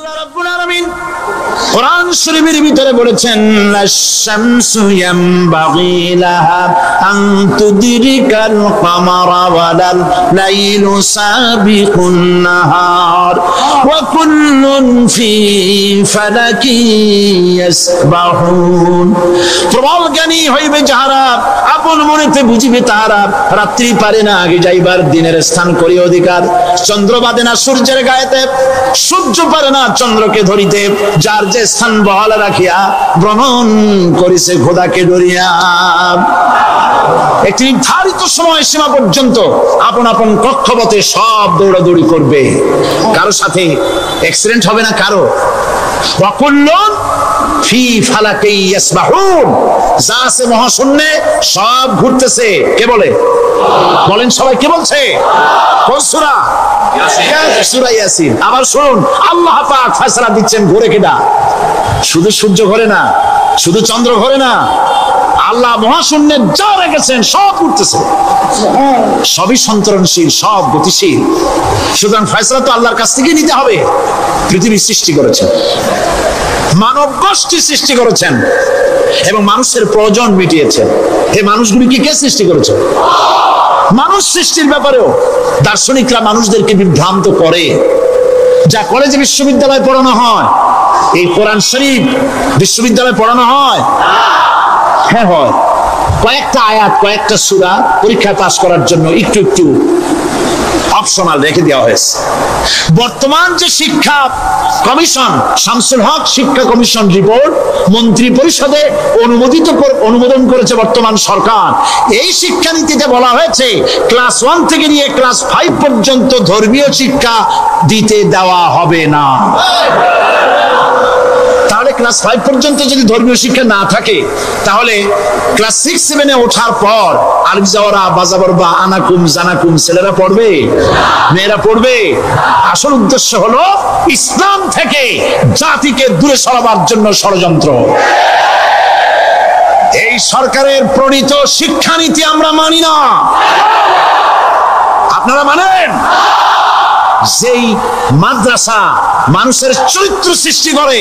আল্লাহ রাব্বুল আলামিন কোরআন শরীফের ভিতরে বলেছেন আশ-শামসু ইয়ামবাগি লাহা আন তুদরিকাল কামারা ওয়ালাল লাইলু সাবিকুন নাহার ওয়া কুল্লুন ফি ফালাকি ইয়াসবাহুন। প্রবল জ্ঞানী হইবে যাহারা, আপন মনেতে বুঝিবে তাহারা। রাত্রি পারে না আগে যাইবার, দিনের স্থান করি অধিকার। চন্দ্র বাদে না সূর্যের গায়েতে, সূর্য পারে না চন্দ্রকে ধরিতে। যার যে স্থান বহাল রাখিয়া ভ্রমণ করিছে খোদাকে ডরিয়া। একটি নির্ধারিত সময় সীমা পর্যন্ত আপন আপন কক্ষপথে সব দৌড়াদৌড়ি করবে। কারো সাথে অ্যাক্সিডেন্ট হবে না কারো। ওয়াকুল্লুন ফি ফালাকি ইয়াসবাহুন। যা আছে মহাশূন্যে সব ঘুরতেছে। কে বলে? বলেন সবাই, কে বলছে? কোন সূরা? সূরা ইয়াসিন। আবার শুনুন, আল্লাহ পাক ফয়সালা দিচ্ছেন ঘুরে কেডা? শুধু সূর্য ঘোরে না, শুধু চন্দ্র ঘোরে না, আল্লাহ মহাশূন্যে যা রেখেছেন সব ঘুরতেছে, সবই সন্তরণশীল, সব গতিশীল। সুতরাং ফয়সালা তো আল্লাহর কাছ থেকে নিতে হবে। পৃথিবী সৃষ্টি করেছেন, মানব গোষ্ঠী সৃষ্টি করেছেন এবং মানুষের প্রয়োজন মিটিয়েছেন। এই মানুষগুলিকে কে সৃষ্টি করেছেন? মানুষ সৃষ্টির ব্যাপারেও দার্শনিকরা মানুষদেরকে বিভ্রান্ত করে। যা কলেজে বিশ্ববিদ্যালয়ে পড়ানো হয়, এই কোরআন শরীফ বিশ্ববিদ্যালয়ে পড়ানো হয়? হ্যাঁ হয়। কয়েকটা আয়াত, কয়েকটা সূরা পরীক্ষায় পাস করার জন্য একটু একটু অপশনাল রেখে দেওয়া হয়েছে। বর্তমান যে শিক্ষা কমিশন, শামসুল হক শিক্ষা কমিশন রিপোর্ট মন্ত্রী পরিষদে অনুমোদন করেছে বর্তমান সরকার। এই শিক্ষানীতিতে বলা হয়েছে ক্লাস 1 থেকে নিয়ে ক্লাস 5 পর্যন্ত ধর্মীয় শিক্ষা দিতে দেওয়া হবে না। তাহলে ক্লাস 5 পর্যন্ত যদি ধর্মীয় শিক্ষা না থাকে, তাহলে ক্লাস 6-7-এ ওঠার পর আলিফ জাওরা বাজাবর বা আনাকুম জানাকুম ছেলেরা পড়বে, মেয়েরা পড়বে? আসল উদ্দেশ্য হলো ইসলাম থেকে জাতিকে দূরে সরাবার জন্য ষড়যন্ত্র। এই সরকারের প্রণীত শিক্ষানীতি আমরা মানি না। আপনারা মানেন? যেই মাদ্রাসা মানুষের চরিত্র সৃষ্টি করে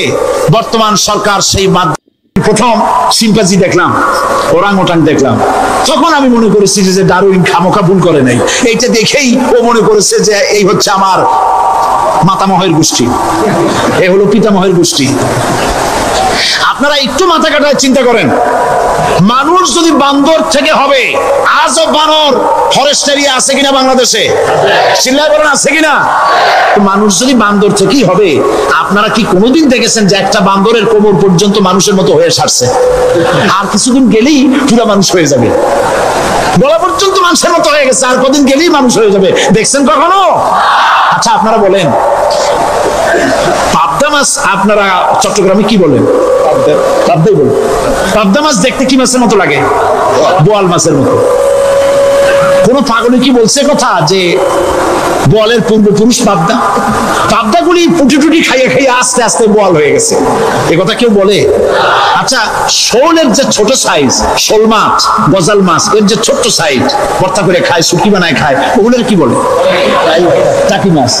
বর্তমান সরকার, সেই প্রথম সিম্পাজি দেখলাম, ওরাংওটাং দেখলাম, তখন আমি মনে করেছি যে ডারউইন খামোখা ভুল করে নাই। এইটা দেখেই ও মনে করেছে যে এই হচ্ছে আমার মাতামহের গোষ্ঠী, এই হলো পিতামহের গোষ্ঠী। আপনারা একটু মাথা কাটায় চিন্তা করেন, মানুষ যদি বান্দর থেকে হবে, আজও বানর ফরেস্ট এরিয়া আছে কিনা বাংলাদেশে? চিল্লায় বলেন আছে কিনা? মানুষ যদি বান্দর থেকেই হবে, আপনারা কি কোনোদিন দেখেছেন যে একটা বান্দরের কোমর পর্যন্ত মানুষের মতো হয়ে সারছে? আর কিছুদিন গেলেই পুরো মানুষ হয়ে যাবে, গলা পর্যন্ত মানুষের মতো হয়ে গেছে, আর কদিন গেলেই মানুষ হয়ে যাবে। দেখছেন কখনো? আচ্ছা আপনারা বলেন, পাবদা মাছ আপনারা চট্টগ্রামে কি বলেন? পাবদাই বলেন। পাবদা মাছ দেখতে কি মাছের মতো লাগে? বোয়াল মাছের মতো। কোন পাগলে কি বলছে কথা যে বোয়ালের পূর্বপুরুষ পাবদা? পাবদাগুলি পুটি টুটি খাইয়ে খাইয়ে আস্তে আস্তে বোয়াল হয়ে গেছে, এ কথা কেউ বলে? আচ্ছা, শোলের যে ছোট সাইজ, শোল মাছ, গজাল মাছ, এর যে ছোট্ট সাইজ ভর্তা করে খায়, শুকি বানায় খায়, ওগুলোর কি বলে? টাকি মাছ।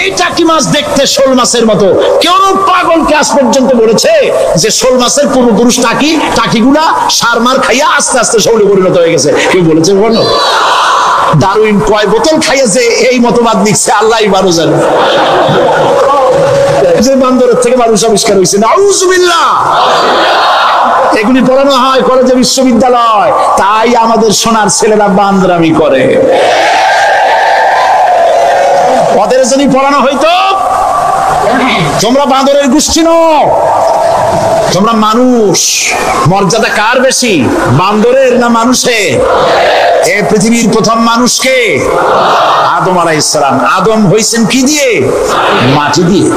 এই টাকি মাছ দেখতে শোল মাছের মতো। কেউ পাগলকে আজ পর্যন্ত বলেছে যে শোল মাছের পূর্বপুরুষ টাকি, টাকিগুলা সার মার খাইয়া আস্তে আস্তে শোলে পরিণত হয়ে গেছে? কেউ বলেছে? বলো। ডারউইন কয় বোতল খাইয়েছে এই মতবাদ লিখছে, আল্লাহই ভালো জানে। যে বান্দরের থেকে মানুষ আবিষ্কার হয়েছে, নাউজুবিল্লাহ। এগুলি পড়ানো হয় কলেজে বিশ্ববিদ্যালয়, তাই আমাদের সোনার ছেলেরা বান্দরামি করে। ওদের যদি পড়ানো হইতো তোমরা বান্দরের গোষ্ঠী নও, তোমরা মানুষ। মর্যাদা কার বেশি, বান্দরের না মানুষের? এই পৃথিবীর প্রথম মানুষকে আদম আলাইহিস সালাম। আদম হইছেন কি দিয়ে? মাটি দিয়ে।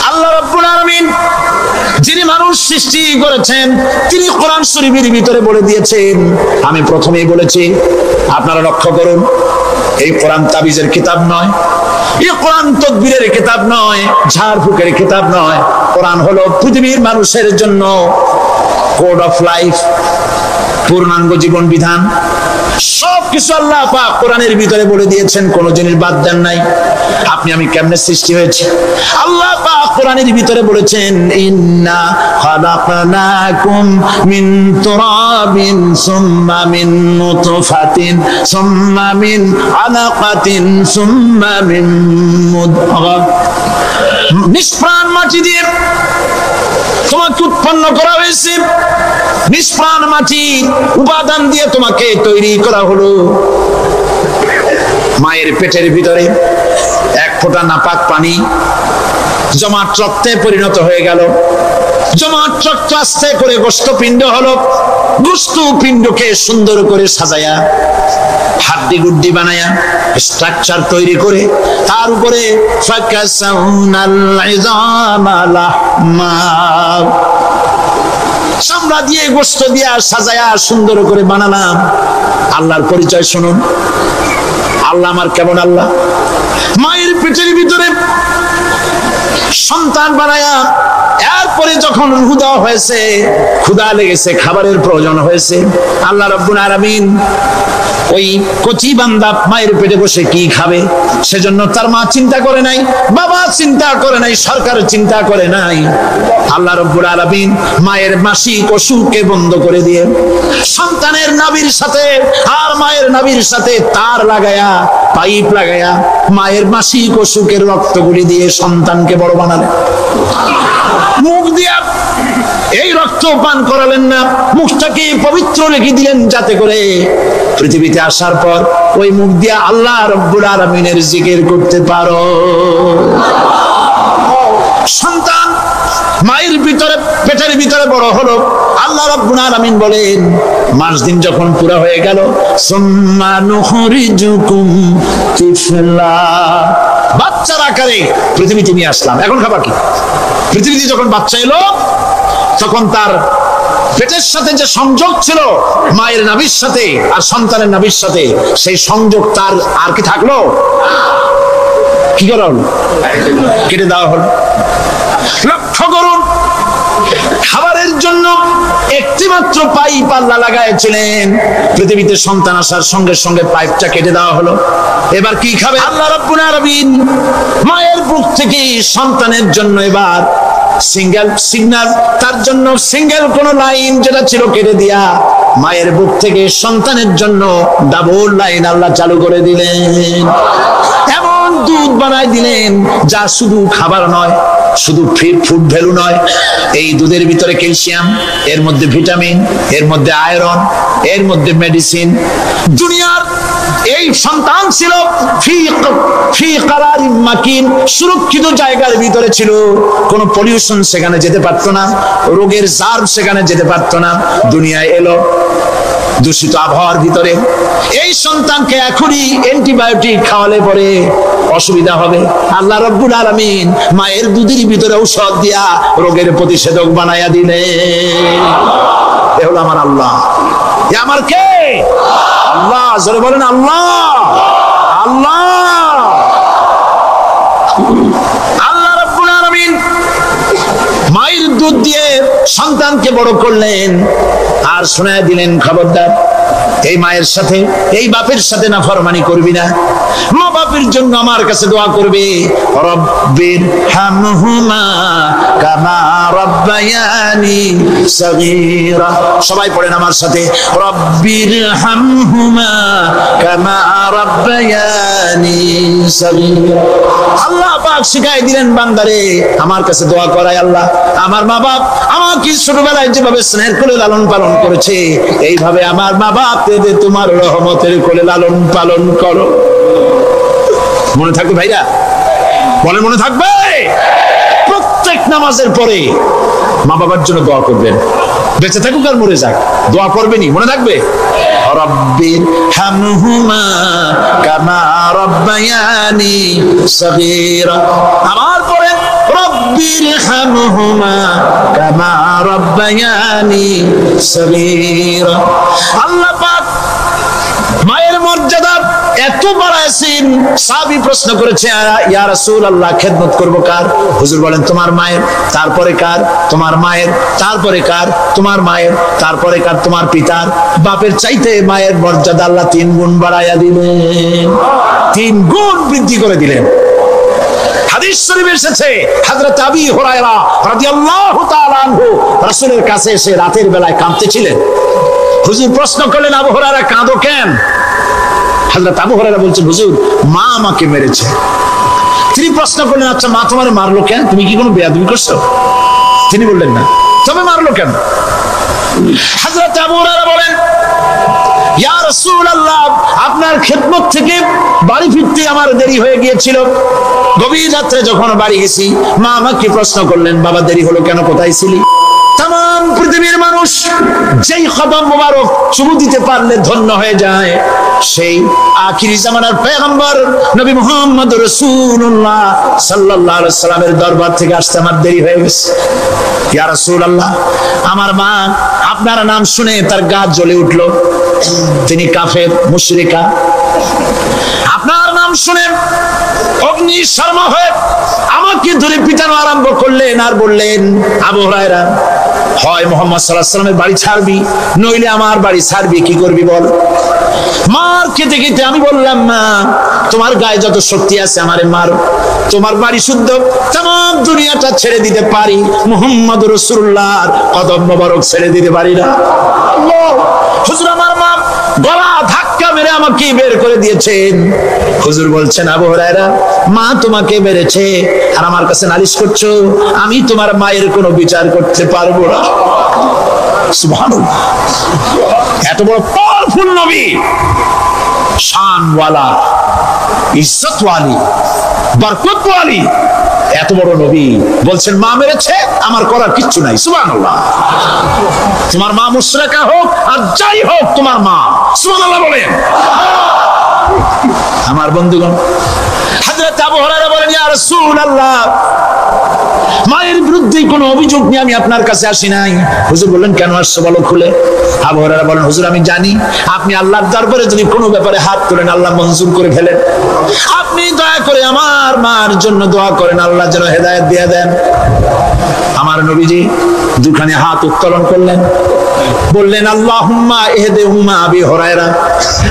আল্লাহ রাব্বুল আলামিন যিনি মানুষ সৃষ্টি করেছেন, তিনি কোরআন শরীফের ভিতরে বলে দিয়েছেন। আমি প্রথমেই বলেছি, আপনারা লক্ষ্য করুন, এই কোরআন তাবিজের কিতাব নয়, এই কোরআন তদবিরের কিতাব নয়, ঝাড়ফুঁকের কিতাব নয়। কোরআন হলো পৃথিবীর মানুষের জন্য কোড অফ লাইফ, পূর্ণাঙ্গ জীবন বিধান। সবকিছু আল্লাহ পাক কোরআনের ভিতরে বলে দিয়েছেন, কোন জিনিস বাদ দেন নাই। আপনি আমি কেমনে সৃষ্টি হয়েছে আল্লাহ পাক কোরআনের ভিতরে বলেছেন, ইন্না খালাকনাকুম মিন তুরাবিন সুম্মা মিন নুতফাতিন সুম্মা মিন আলাকাতিন সুম্মা মিন মুদগা। নিষ্প্রাণ মাটি দিয়ে তোমাকে উৎপন্ন করা হয়েছে, নিষ্প্রাণ মাটি উপাদান দিয়ে তোমাকে তৈরি করা হলো। মায়ের পেটের ভিতরে এক ফোঁটা নাপাক পানি জমাট রক্তে পরিণত হয়ে গেল, জমাট রক্ত আস্তে করে গোশতপিণ্ড হলো, গোশতপিণ্ডকে সুন্দর করে সাজায়া হাড্ডি গুড্ডি বানায়া স্ট্রাকচার তৈরি করে তার উপরে ফাকাসাউনাল ইযামা লাহমা, চামড়া দিয়ে গোশত দিয়া সাজায়া সুন্দর করে বানালাম। আল্লাহর পরিচয় শুনুন, আল্লাহ আমার কেমন আল্লাহ। মায়ের পেটের ভিতরে সন্তান বানায়া এরপরে যখন রূহ দেওয়া হয়েছে, ক্ষুধা লেগেছে, খাবারের প্রয়োজন হয়েছে, আল্লাহ রাব্বুল আলামিন ওই কচি বান্দা মায়ের পেটে বসে কি খাবে সেজন্য তার মা চিন্তা করে নাই, বাবা চিন্তা করে নাই, সরকার চিন্তা করে নাই। আল্লাহ রাব্বুল আলামিন মায়ের মাসিক অসুখকে বন্ধ করে দিয়ে সন্তানের নাভির সাথে আর মায়ের নাভির সাথে তার লাগায়া, পাইপ লাগায়া মায়ের মাসিক অসুখের রক্তগুলি দিয়ে সন্তানকে বড় বানালেন। মুখ দিয়া এই রক্ত পান করালেন না, মুখটাকে পবিত্র রেখে দিলেন যাতে করে পৃথিবীতে আসার পর ওই মুখ দিয়া আল্লাহ রাব্বুল আলামিনের জিকির করতে পারো। সন্তান মায়ের ভিতরে পেটের ভিতরে বড় হলো, আল্লাহ রাব্বুল আলামিন বলেন মাস দিন যখন পুরো হয়ে গেল, সুম্মা নুখরিজুকুম তিফলা, বাচ্চার আকারে পৃথিবীতে নিয়ে আসলাম। এখন খাবার কি? পৃথিবীতে যখন বাচ্চা এলো তখন তার পেটের সাথে যে সংযোগ ছিল মায়ের নাভির সাথে আর সন্তানের নাভির সাথে, সেই সংযোগ তার আর কি থাকলো? কি করা হলো? কেটে দেওয়া হলো। লক্ষ্য করুন, খাবারের জন্য একটি মাত্র পাইপ আল্লাহ লাগাইছিলেন, পৃথিবীতে সন্তান আসার সঙ্গে সঙ্গে পাইপটা কেটে দেওয়া হলো। এবার কি খাবে? আল্লাহ রাব্বুল আলামিন মায়ের বুক থেকে সন্তানের জন্য এবার সিঙ্গেল সিগন্যাল, তার জন্য সিঙ্গেল কোন লাইন যেটা ছিল কেটে দিয়া মায়ের বুক থেকে সন্তানের জন্য ডাবল লাইন আল্লাহ চালু করে দিলেন। এমন দুধ বানাই দিলেন যা শুধু খাবার নয়, শুধু ফুড ভ্যালু নয়, এই দুধের ভিতরে ক্যালসিয়াম, এর মধ্যে ভিটামিন, এর মধ্যে আয়রন, এর মধ্যে মেডিসিন। দুনিয়ার এই সন্তান ছিল ফি কারারিন মাকিন, সুরক্ষিত জায়গার ভিতরে ছিল, কোনো পলিউশন সেখানে যেতে পারতো না, রোগের জার্ম সেখানে যেতে পারতো না। দুনিয়ায় এলো দূষিত আবহাওয়ার ভিতরে, এই সন্তানকে এখনই অ্যান্টিবায়োটিক খাওয়ালে পরে অসুবিধা হবে। আল্লাহ রাব্বুল আলামিন মায়ের দুধের ভিতরে ঔষধ দিয়া রোগের প্রতিষেধক বানায়া দিলেন। এ হলো আমার আল্লাহ। এ আমার কে? আল্লাহ। জোরে বলেন আল্লাহ। আল্লাহ আল্লাহ রাব্বুল আলামিন মায়ের দুধ দিয়ে সন্তানকে বড় করলেন আর শোনায় দিলেন, খবরদার এই মায়ের সাথে, এই বাপের সাথে নাফরমানি করবি না। মা বাপের জন্য আমার কাছে দোয়া করবে, রব্বির হামহুমা কামা রাব্বায়ানি সগীরা। সবাই পড়েন আমার সাথে, রব্বির হামহুমা কামা রাব্বায়ানি সগীরা। আল্লাহ পাক শিখাই দিলেন বান্দারে আমার কাছে দোয়া করায়, আল্লাহ আমার মা বাপ আমাকে ছোটবেলায় যেভাবে স্নেহের কোলে লালন পালন করেছে, এইভাবে আমার মা বাপ তোমার রহমতের কোলে লালন পালন করো। মনে থাকবে ভাইরা? বলে মনে থাকবে? প্রত্যেক নামাজের পরে মা বাবার জন্য দোয়া করবেন, বেঁচে থাকুক আর মরে যাক, দোয়া করবেনই। মনে থাকবে? রব্বির হামহুমা কামা রাব্বায়ানি সগীরা। আমার পরে রব্বির হামহুমা কামা রাব্বায়ানি সগীরা। আল্লাহ পাক মায়ের মর্যাদা এত এত বাড়াইছেন। সাহাবী প্রশ্ন করেছে, ইয়া রাসূলুল্লাহ, খেদমত করব কার? হুজুর বলেন, তোমার মায়ের, তারপরে কার? তোমার মায়ের, তারপরে কার? তোমার মায়ের, তারপরে কার? তোমার পিতার। বাপের চাইতে মায়ের মর্যাদা আল্লাহ 3 গুণ বাড়াইয়া দিলেন, 3 গুণ বৃদ্ধি করে দিলেন। হাদিস শরীফে এসেছে, হযরত আবী হুরায়রা রাদিয়াল্লাহু তাআলা আনহু রাসূলের কাছে এসে রাতের বেলায় কাঁদতেছিলেন। হুজুর প্রশ্ন করলেন, আবু হুরায়রা কাঁদো কেন? হযরত আবু হুরায়রা বলছেন, হুজুর মা আমাকে মেরেছে। তিনি প্রশ্ন করলেন, আচ্ছা মা তোমার মারলো কেন? তুমি কি কোনো বেয়াদবি করছো? তিনি বললেন, না। তবে মারলো কেন? হযরত আবু হুরায়রা বলেন, ইয়া রাসূলুল্লাহ, আপনার খেদমত থেকে বাড়ি ফিরতে আমার দেরি হয়ে গিয়েছিল। গভীর রাত্রে যখন বাড়ি গেছি, মা আমাকে প্রশ্ন করলেন, বাবা দেরি হলো কেন, কোথায় ছিলি? তাম পৃথিবীর মানুষ যেই কদম মোবারক চুমু দিতে পারলে ধন্য হয়ে যায়, সেই আখিরি জামানার পয়গম্বর নবী মুহাম্মদ রাসূলুল্লাহ সাল্লাল্লাহু আলাইহি সাল্লামের দরবার থেকে আসতে আমার দেরি হয়ে গেছে। ইয়া রাসূলুল্লাহ, আমার মা আপনার নাম শুনে তার গা জ্বলে উঠলো। তিনি কাফের, মুশরিকা। আপনার নাম শুনে অগ্নি শর্মা হয়ে আমাকে ধরে পিটানো আরম্ভ করলেন আর বললেন, আবু হুরায়রা, হয় মুহাম্মদ সাল্লাল্লাহু আলাইহি সাল্লামের বাড়ি ছাড়বি, নইলে আমার বাড়ি ছাড়বি, কি করবি বল? মার খেতে খেতে আমি বললাম, মা তোমার গায়ে যত শক্তি আছে আমারে মারো, তোমার বাড়ি শুদ্ধ, তাম দুনিয়াটা ছেড়ে দিতে পারি, মুহাম্মদ রাসূলুল্লাহর কদম মোবারক ছেড়ে দিতে পারি না। হুজুর আমার মা গলা ধাক্কা মেরে আমাকে বের করে দিয়েছেন। হুজুর বলছেন, আবু হুরায়রা, মা তোমাকে মেরেছে আর আমার কাছে নালিশ করছো, আমি তোমার মায়ের কোনো বিচার করতে পারবো না। সুবহানাল্লাহ, এত বড় পাওয়ারফুল নবী, শানওয়ালা, ইজ্জতওয়ালি, বরকতওয়ালি, এত বড় নবী বলছেন মা মেরেছে, আমার করার কিচ্ছু নাই। সুবহানাল্লাহ, তোমার মা মুশরিকা হোক আর যাই হোক, তোমার মা। সুবহানাল্লাহ বলেন। আমার বন্ধুগণ, হযরত আবু হুরায়রা বলেন, ইয়া রাসূলুল্লাহ, মায়ের বিরুদ্ধে কোনো অভিযোগ নিয়ে আমি আপনার কাছে আসি নাই। হুজুর বললেন, কেন আসছো বলো খুলে। আবু হুরায়রা বলেন, হুজুর আমি জানি আপনি আল্লাহর দরবারে যদি কোনো ব্যাপারে হাত তোলেন আল্লাহ মঞ্জুর করে ফেলেন। আপনি দয়া করে আমার মার জন্য দোয়া করেন, আল্লাহ যেন হেদায়েত দিয়ে দেন। আমার নবীজি দুখানে হাত উত্তোলন করলেন, বললেন, আল্লাহুম্মা ইহদিহুম্মা আবি হুরায়রা,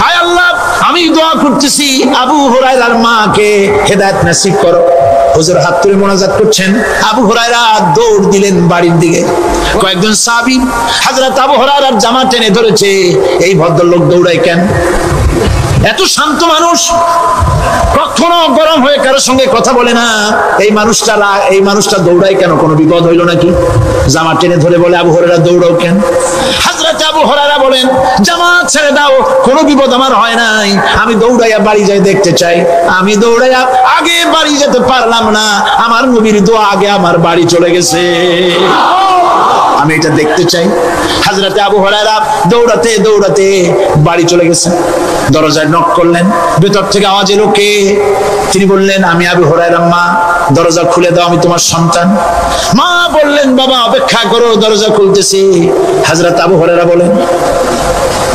আয় আল্লাহ আমি দোয়া করতেছি আবু হুরায়রার মাকে হেদায়েত নসিব করো। হুজুর হাত তুলে মোনাজাত করছেন, আবু হুরায়রা দৌড় দিলেন বাড়ির দিকে। কয়েকজন সাহাবী হযরত আবু হুরায়রার জামা টেনে ধরেছে, এই ভদ্রলোক দৌড়ায় কেন? এত শান্ত মানুষ, কখনো গরম হয়ে কারোর সঙ্গে কথা বলে না, এই মানুষটা দৌড়ায় কেন? কোনো বিপদ হইল নাকি? জামা টেনে ধরে বলে, আবু হুরায়রা দৌড়াও কেন? হযরত আবু হুরায়রা বলেন, জামা ছেড়ে দাও, কোনো বিপদ আমার হয় নাই, আমি দৌড়াইয়া বাড়ি যাই দেখতে চাই। আমি দৌড়াইয়া আগে বাড়ি যেতে পারলাম না, আমার নবীর দোয়া আগে আমার বাড়ি চলে গেছে, আমি এটা দেখতে চাই। হযরত আবু হুরায়রা দৌড়াতে দৌড়াতে বাড়ি চলে গেছেন। দরজায় নক করলেন, ভেতর থেকে আওয়াজ এলো, কে? তিনি বললেন, আমি আবু হুরায়রা, মা দরজা খুলে দাও, আমি তোমার সন্তান। মা বললেন, বাবা অপেক্ষা করো, দরজা খুলতেছি। হযরত আবু হুরায়রা বলেন,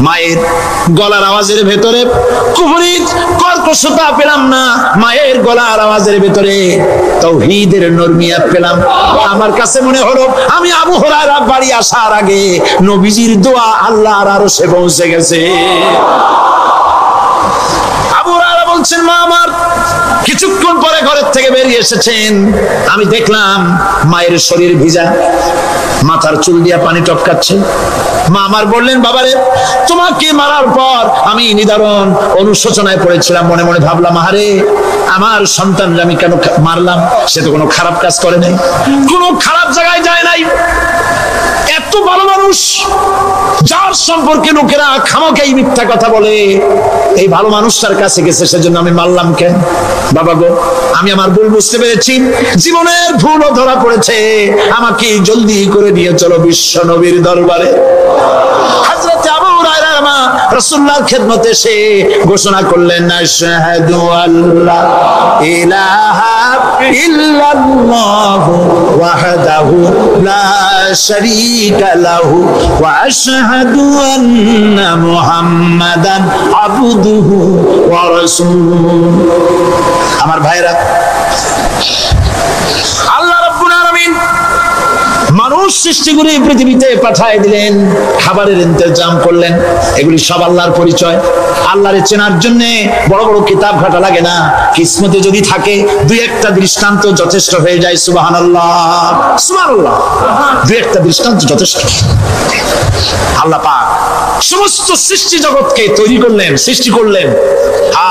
মায়ের গলার আওয়াজের ভেতরে কুফরি কর্কশতা পেলাম না, মায়ের গলার আওয়াজের ভেতরে তাওহীদের নরমিয়াত পেলাম। আমার কাছে মনে হলো আমি আবু হুরায়রা বাড়ি আসার আগে নবীজির দোয়া আল্লাহর আরশে পৌঁছে গেছে। আবু হুরায়রা বলছেন, মা আমার কিছুক্ষণ পরে ঘরের থেকে বেরিয়ে এসেছেন, আমি দেখলাম মায়ের শরীর ভিজা, মাথার চুল দিয়া পানি টপকাচ্ছে। মা আমার বললেন, বাবারে তোমাকে মারার পর আমি নিদারুণ অনুশোচনায় পড়েছিলাম, মনে মনে ভাবলাম, আরে আমার সন্তানকে আমি কেন মারলাম? সে তো কোনো খারাপ কাজ করে নাই, কোনো খারাপ জায়গায় যায় নাই। এত ভালো মানুষ, যার সম্পর্কে লোকেরা খামোখাই মিথ্যা কথা বলে, এই ভালো মানুষটার কাছে গেছে, সেজন্য আমি মারলাম কেন? বাবা গো, আমি আমার ভুল বুঝতে পেরেছি, জীবনের ভুলও ধরা পড়েছে, আমাকে জলদি করে নিয়ে চলো বিশ্ব নবীর দরবারে। হযরত আবু হুরায়রা মা রাসূলুল্লাহর খেদমতে এসে ঘোষণা করলেন, আশহাদু আল্লা ইলাহা ইল্লাল্লাহু ওয়াহদাহু লা শারীকা লাহু ওয়া আশহাদু আন্না মুহাম্মাদান আবদুহু ওয়া রাসূলুহু। আমার ভাইরা, আল্লাহ রাব্বুল আলামিন মানুষ সৃষ্টি করে পৃথিবীতে পাঠিয়ে দিলেন, খাবারের ইন্তজাম করলেন। এগুলি সব আল্লাহর পরিচয়। আল্লাহরে চেনার জন্য বড় বড় কিতাব ঘাটা লাগে না, কিসমতে যদি থাকে দুই একটা দৃষ্টান্ত যথেষ্ট হয়ে যায়। সুবহানাল্লাহ, সুবহানাল্লাহ, দুই একটা দৃষ্টান্ত যথেষ্ট। আল্লাহ পাক সমস্ত সৃষ্টি জগৎকে তৈরি করলেন, সৃষ্টি করলেন,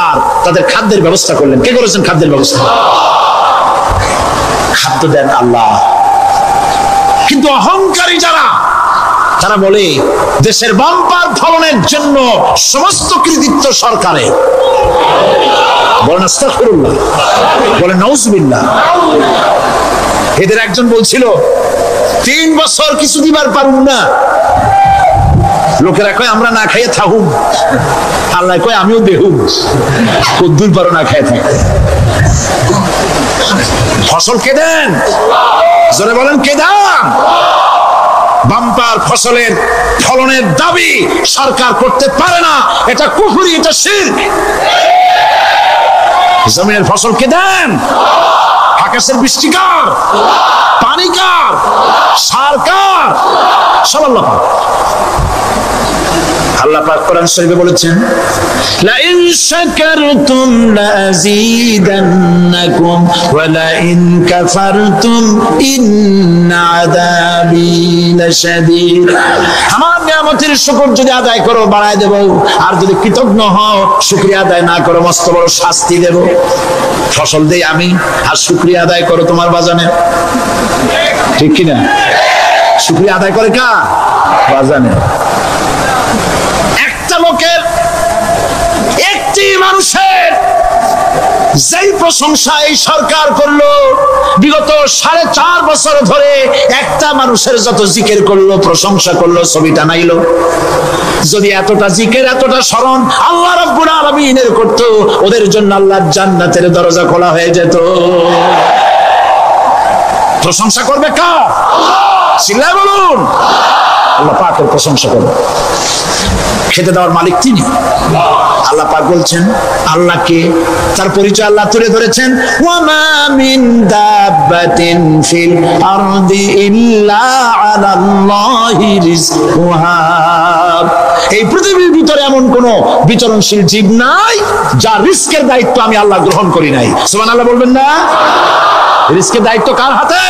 আর তাদের খাদ্যের ব্যবস্থা করলেন। কে করেছেন খাদ্যের ব্যবস্থা? খাদ্য দেন আল্লাহ। কিন্তু অহংকারী যারা, তারা বলে দেশের বাম্পার ফলনের জন্য সমস্ত কৃতিত্ব সরকারের। বলেন আস্তাগফিরুল্লাহ, বলেন নাউজুবিল্লাহ। এদের একজন বলছিল 3 বছর কিছু দিবার পারুম না। লোকেরা কয় আমরা না খাইয়ে থাকুম, আল্লাহ কয় আমিও দেহুম। কদ্দুর পারো না খাইয়ে থাকতে। ফসল কে দেন? জোরে বলেন কে দেন? বাম্পার ফসলের ফলনের দাবি সরকার করতে পারে না, এটা কুফরি, এটা শিরক। জমিনের ফসল কে দেন? আকাশের বৃষ্টি কার? পানি কার? সার কার? সব আল্লাহ পাক। আল্লাহ পাক কোরআন শরীফে বলেছেন, লা ইন শাকারতুম লাযীদান্নাকুম ওয়া লা ইন কাফারতুম ইন্না আযাবী লাশাদীদ। আমার নিয়ামতের শুকর যদি আদায় করো বাড়ায় দেব, আর যদি কৃতজ্ঞ হও, শুকরিয়া আদায় না করো, মস্ত বড় শাস্তি দেব। ফসল দেই আমি, আর শুকরিয়া আদায় করো তোমার বাজানে। ঠিক কি না? শুকরিয়া আদায় করে কার? বাজানে। লোকের, একটি মানুষের যেই প্রশংসা এই সরকার করলো, বিগত 4.5 বছর ধরে একটা মানুষের যত জিকির করলো, প্রশংসা করলো, ছবিটা নাইলো। যদি এতটা জিকির, এতটা স্মরণ আল্লাহ রাব্বুল আলামিনের করতো, ওদের জন্য আল্লাহর জান্নাতের দরজা খোলা হয়ে যেত। প্রশংসা করবে কার? চিল্লায় বলুন। আল্লাহ পাকের প্রশংসা করবে। খেতে দেওয়ার মালিক তিনি। আল্লাহ পাক বলছেন, আল্লাহকে, তার পরিচয় আল্লাহ তুলে ধরেছেন, ওয়া মা মিন দাব্বাতিন ফিল আরদি ইল্লা আলাল্লাহি রিজকুহা। এই পৃথিবীর ভিতরে এমন কোন বিচরণশীল জীব নাই যার রিস্কের দায়িত্ব আমি আল্লাহ গ্রহণ করি নাই। সুবহানাল্লাহ বলবেন না? রিস্কের দায়িত্ব কার হাতে?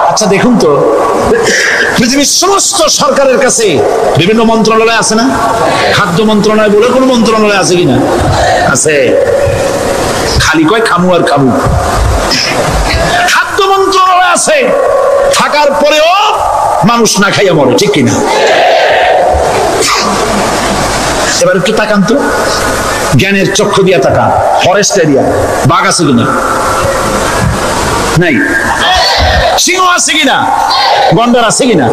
আচ্ছা দেখুন তো, পৃথিবীর সমস্ত সরকারের কাছে বিভিন্ন মন্ত্রণালয় আছে না? খাদ্য মন্ত্রণালয় বলে কোন মন্ত্রণালয় আছে কিনা? আছে। খালি কয় খামু আর খামু। খাদ্য মন্ত্রণালয় আছে, থাকার পরেও মানুষ না খাইয়া মরে। ঠিক কিনা? এবার একটু তাকান তো, জ্ঞানের চক্ষু দিয়া তাকান। ফরেস্ট এরিয়া, বাঘ আছে কিনা? নাই। সিংহ আছে কিনা? গন্ডার আছে কিনা?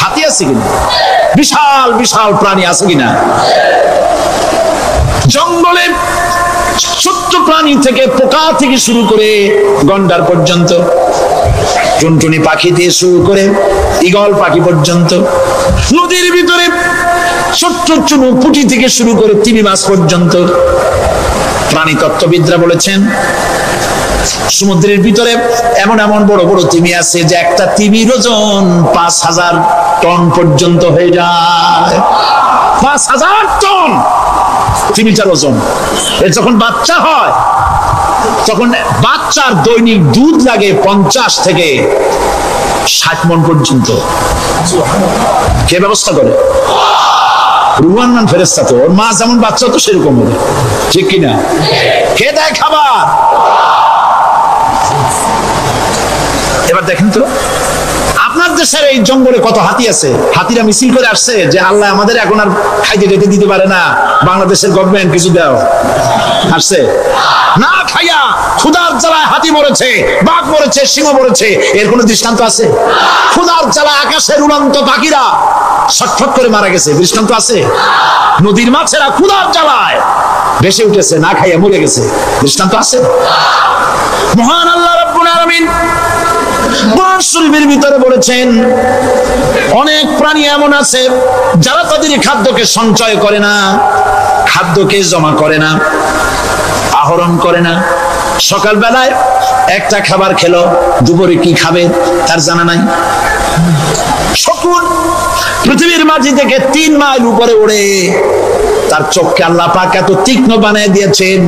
হাতি আছে কিনা? বিশাল বিশাল প্রাণী আছে কিনা? জঙ্গলে ছোট্ট প্রাণী থেকে, পোকা থেকে শুরু করে গন্ডার পর্যন্ত, টুনটুনি পাখি দিয়ে শুরু করে ঈগল পাখি পর্যন্ত, নদীর ভিতরে ছোট্ট চুনো পুঁটি থেকে শুরু করে তিমি মাছ পর্যন্ত। প্রাণী তত্ত্ববিদরা বলেছেন, সমুদ্রের ভিতরে এমন এমন বড় বড় তিমি আছে যে একটা তিমির ওজন 5000 টন পর্যন্ত হয়ে যায়। 5000 টন তিমিটার ওজন। এর যখন বাচ্চা হয়, তখন বাচ্চার দৈনিক দুধ লাগে 50 থেকে 60 মণ পর্যন্ত। কে ব্যবস্থা করে? রুহান মান ফেরেশতা। তো ওর মা যেমন, বাচ্চা তো সেরকম হবে। ঠিক কিনা? কে দেয় খাবার? এবার দেখেন তো, আপনার দেশের এই জঙ্গলে কত হাতি আছে। হাতিরা মিছিল করে আসছে যে আল্লাহ আমাদের এখন আর খাইতে যেতে দিতে পারে না, বাংলাদেশের গভর্নমেন্ট কিছু দাও। আসছে না, খাইয়া ক্ষুধার জ্বালায় হাতি মরেছে, বাঘ মরেছে, সিংহ মরেছে। এর কোনো দৃষ্টান্ত আছে? ক্ষুধার জ্বালায় আকাশের উড়ন্ত পাখিরা ছটফট করে মারা গেছে, দৃষ্টান্ত আছে? নদীর মাছেরা ক্ষুধার জ্বালায় ভেসে উঠেছে, না খাইয়া মরে গেছে, দৃষ্টান্ত আছে? মহান আল্লাহ রাব্বুল আলামিন কোরআন শরীফের ভিতরে বলেছেন অনেক প্রাণী এমন আছে যারা তাদের খাদ্যকে সঞ্চয় করে না, খাদ্যকে জমা করে না, আহরণ করে না। সকাল বেলায় একটা খাবার খেলো, দুপুরে কি খাবে তার জানা নাই। শকুন পৃথিবীর মাঝি থেকে 3 মাইল উপরে ওড়ে, তার চোখকে আল্লাহ পাক এত তীক্ষ্ণ বানিয়ে দিয়েছেন,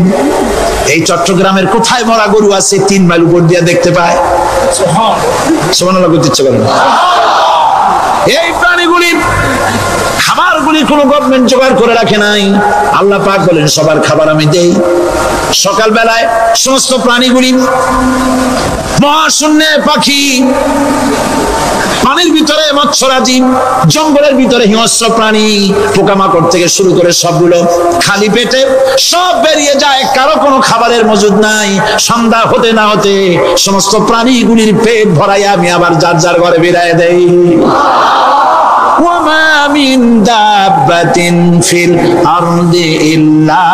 এই চট্টগ্রামের কোথায় মরা গরু আছে 3 মাইল উপর দিয়ে দেখতে পায়? সুবহানাল্লাহ বলতে ইচ্ছে করে না। এই প্রাণীগুলি খাবারগুলি কোনো গভর্নমেন্ট জোগাড় করে রাখে নাই, আল্লাহ পাক বলেন সবার খাবার আমি দেই। সকাল বেলায় সমস্ত প্রাণীগুলি, মহাশূন্যে পাখি, পানির ভিতরে মৎস্যরাজি, জঙ্গলের ভিতরে হিংস্র প্রাণী, পোকামাকড় থেকে শুরু করে সবগুলো খালি পেটে সব বেরিয়ে যায়, কারো কোনো খাবারের মজুদ নাই। সন্ধ্যা হতে না হতে সমস্ত প্রাণীগুলির পেট ভরাইয়া আমি আবার যার যার ঘরে বেরিয়ে দেই। وما من دابة في الأرض إلا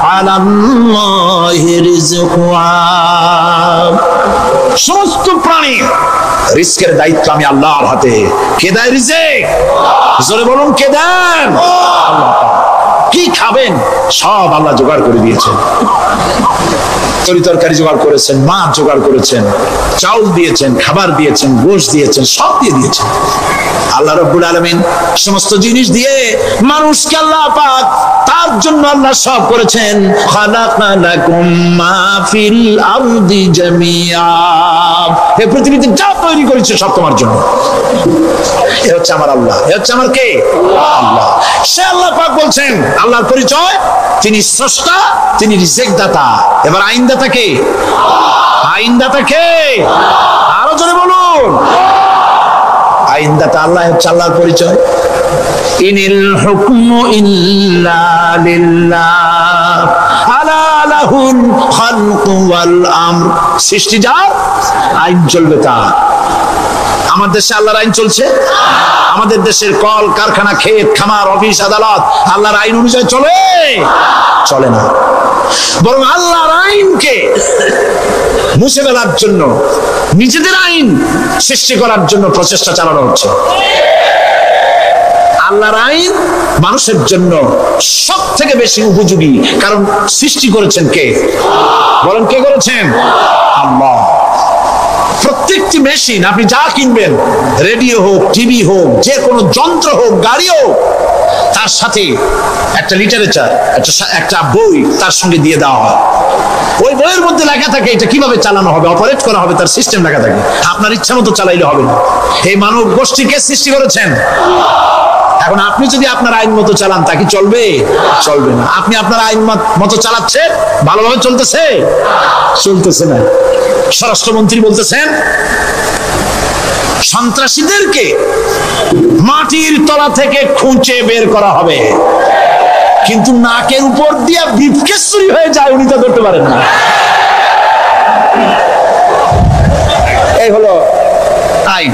على الله رزقها। সমস্ত প্রাণী রিজকের দায়িত্ব আমি আল্লাহর হাতে। কে দেয় রিজক? জোরে বলুন কে দেন? আল্লাহ। কি খাবেন সব আল্লাহ জোগাড় করে দিয়েছেন। তরি তরকারি জোগাড় করেছেন, মাছ জোগাড় করেছেন, চাউল দিয়েছেন, খাবার দিয়েছেন, গোশত দিয়েছেন, সব দিয়ে দিয়েছেন। আল্লাহ রাব্বুল আলামিন সমস্ত জিনিস দিয়ে মানুষকে আল্লাহ পাক তার জন্য আল্লাহ সব করেছেন। খালাকা লাকুম মা ফিল আরদি জামিআ, এই পৃথিবীতে যা তৈরি করেছে সব তোমার জন্য। এ হচ্ছে আমার আল্লাহ, এ হচ্ছে আমার কে? আল্লাহ। সে আল্লাহ পাক বলছেন, আল্লাহর পরিচয় তিনি স্রষ্টা, তিনি রিজেক দাতা। এবার আইনদাতা কে? আইনদাতা কে? আরো জোরে বলুন। আইনদাতা আল্লাহ হচ্ছে আল্লাহর পরিচয়। ইনিল হুকমু ইল্লা লিল্লাহ আলা লাহুল খালকু ওয়াল আমর। সৃষ্টি যার, আইন চলবে তার। আমার দেশে আল্লাহর আইন চলছে? আমাদের দেশের কল কারখানা, ক্ষেত খামার, অফিস আদালত আল্লাহর আইন অনুযায়ী চলে? চলে না। বরং আল্লাহর আইনকে মুছে ফেলার জন্য, নিজেদের আইন সৃষ্টি করার জন্য প্রচেষ্টা চালানো হচ্ছে। আল্লাহর আইন মানুষের জন্য সব থেকে বেশি উপযোগী, কারণ সৃষ্টি করেছেন কে? বলেন কে করেছেন? আল্লাহ। প্রত্যেকটি মেশিন আপনি যা কিনবেন, রেডিও হোক, টিভি হোক, যে কোনো যন্ত্র হোক, গাড়ি হোক, তার সাথে একটা লিটারেচার, একটা বই তার সঙ্গে দিয়ে দেওয়া হয়। ওই বইয়ের মধ্যে লেখা থাকে এটা কিভাবে চালানো হবে, অপারেট করা হবে, তার সিস্টেম লেখা থাকে। আপনার ইচ্ছা মতো চালাইলে হবে না। এই মানব গোষ্ঠীকে সৃষ্টি করেছেন। এখন আপনি যদি আপনার আইন মতো চালান, তা কি চলবে? চলবে না। আপনি আপনার আইন মতো চালাচ্ছেন, ভালোভাবে চলতেছে? চলতেছে না। স্বরাষ্ট্রমন্ত্রী বলতেছেন সন্ত্রাসীদেরকে মাটির তলা থেকে খুঁজে বের করা হবে, কিন্তু নাকের উপর দিয়ে ব্রিফকেস চুরি হয়ে যায়, উনি তা ধরতে পারেন না। এই হলো আইন।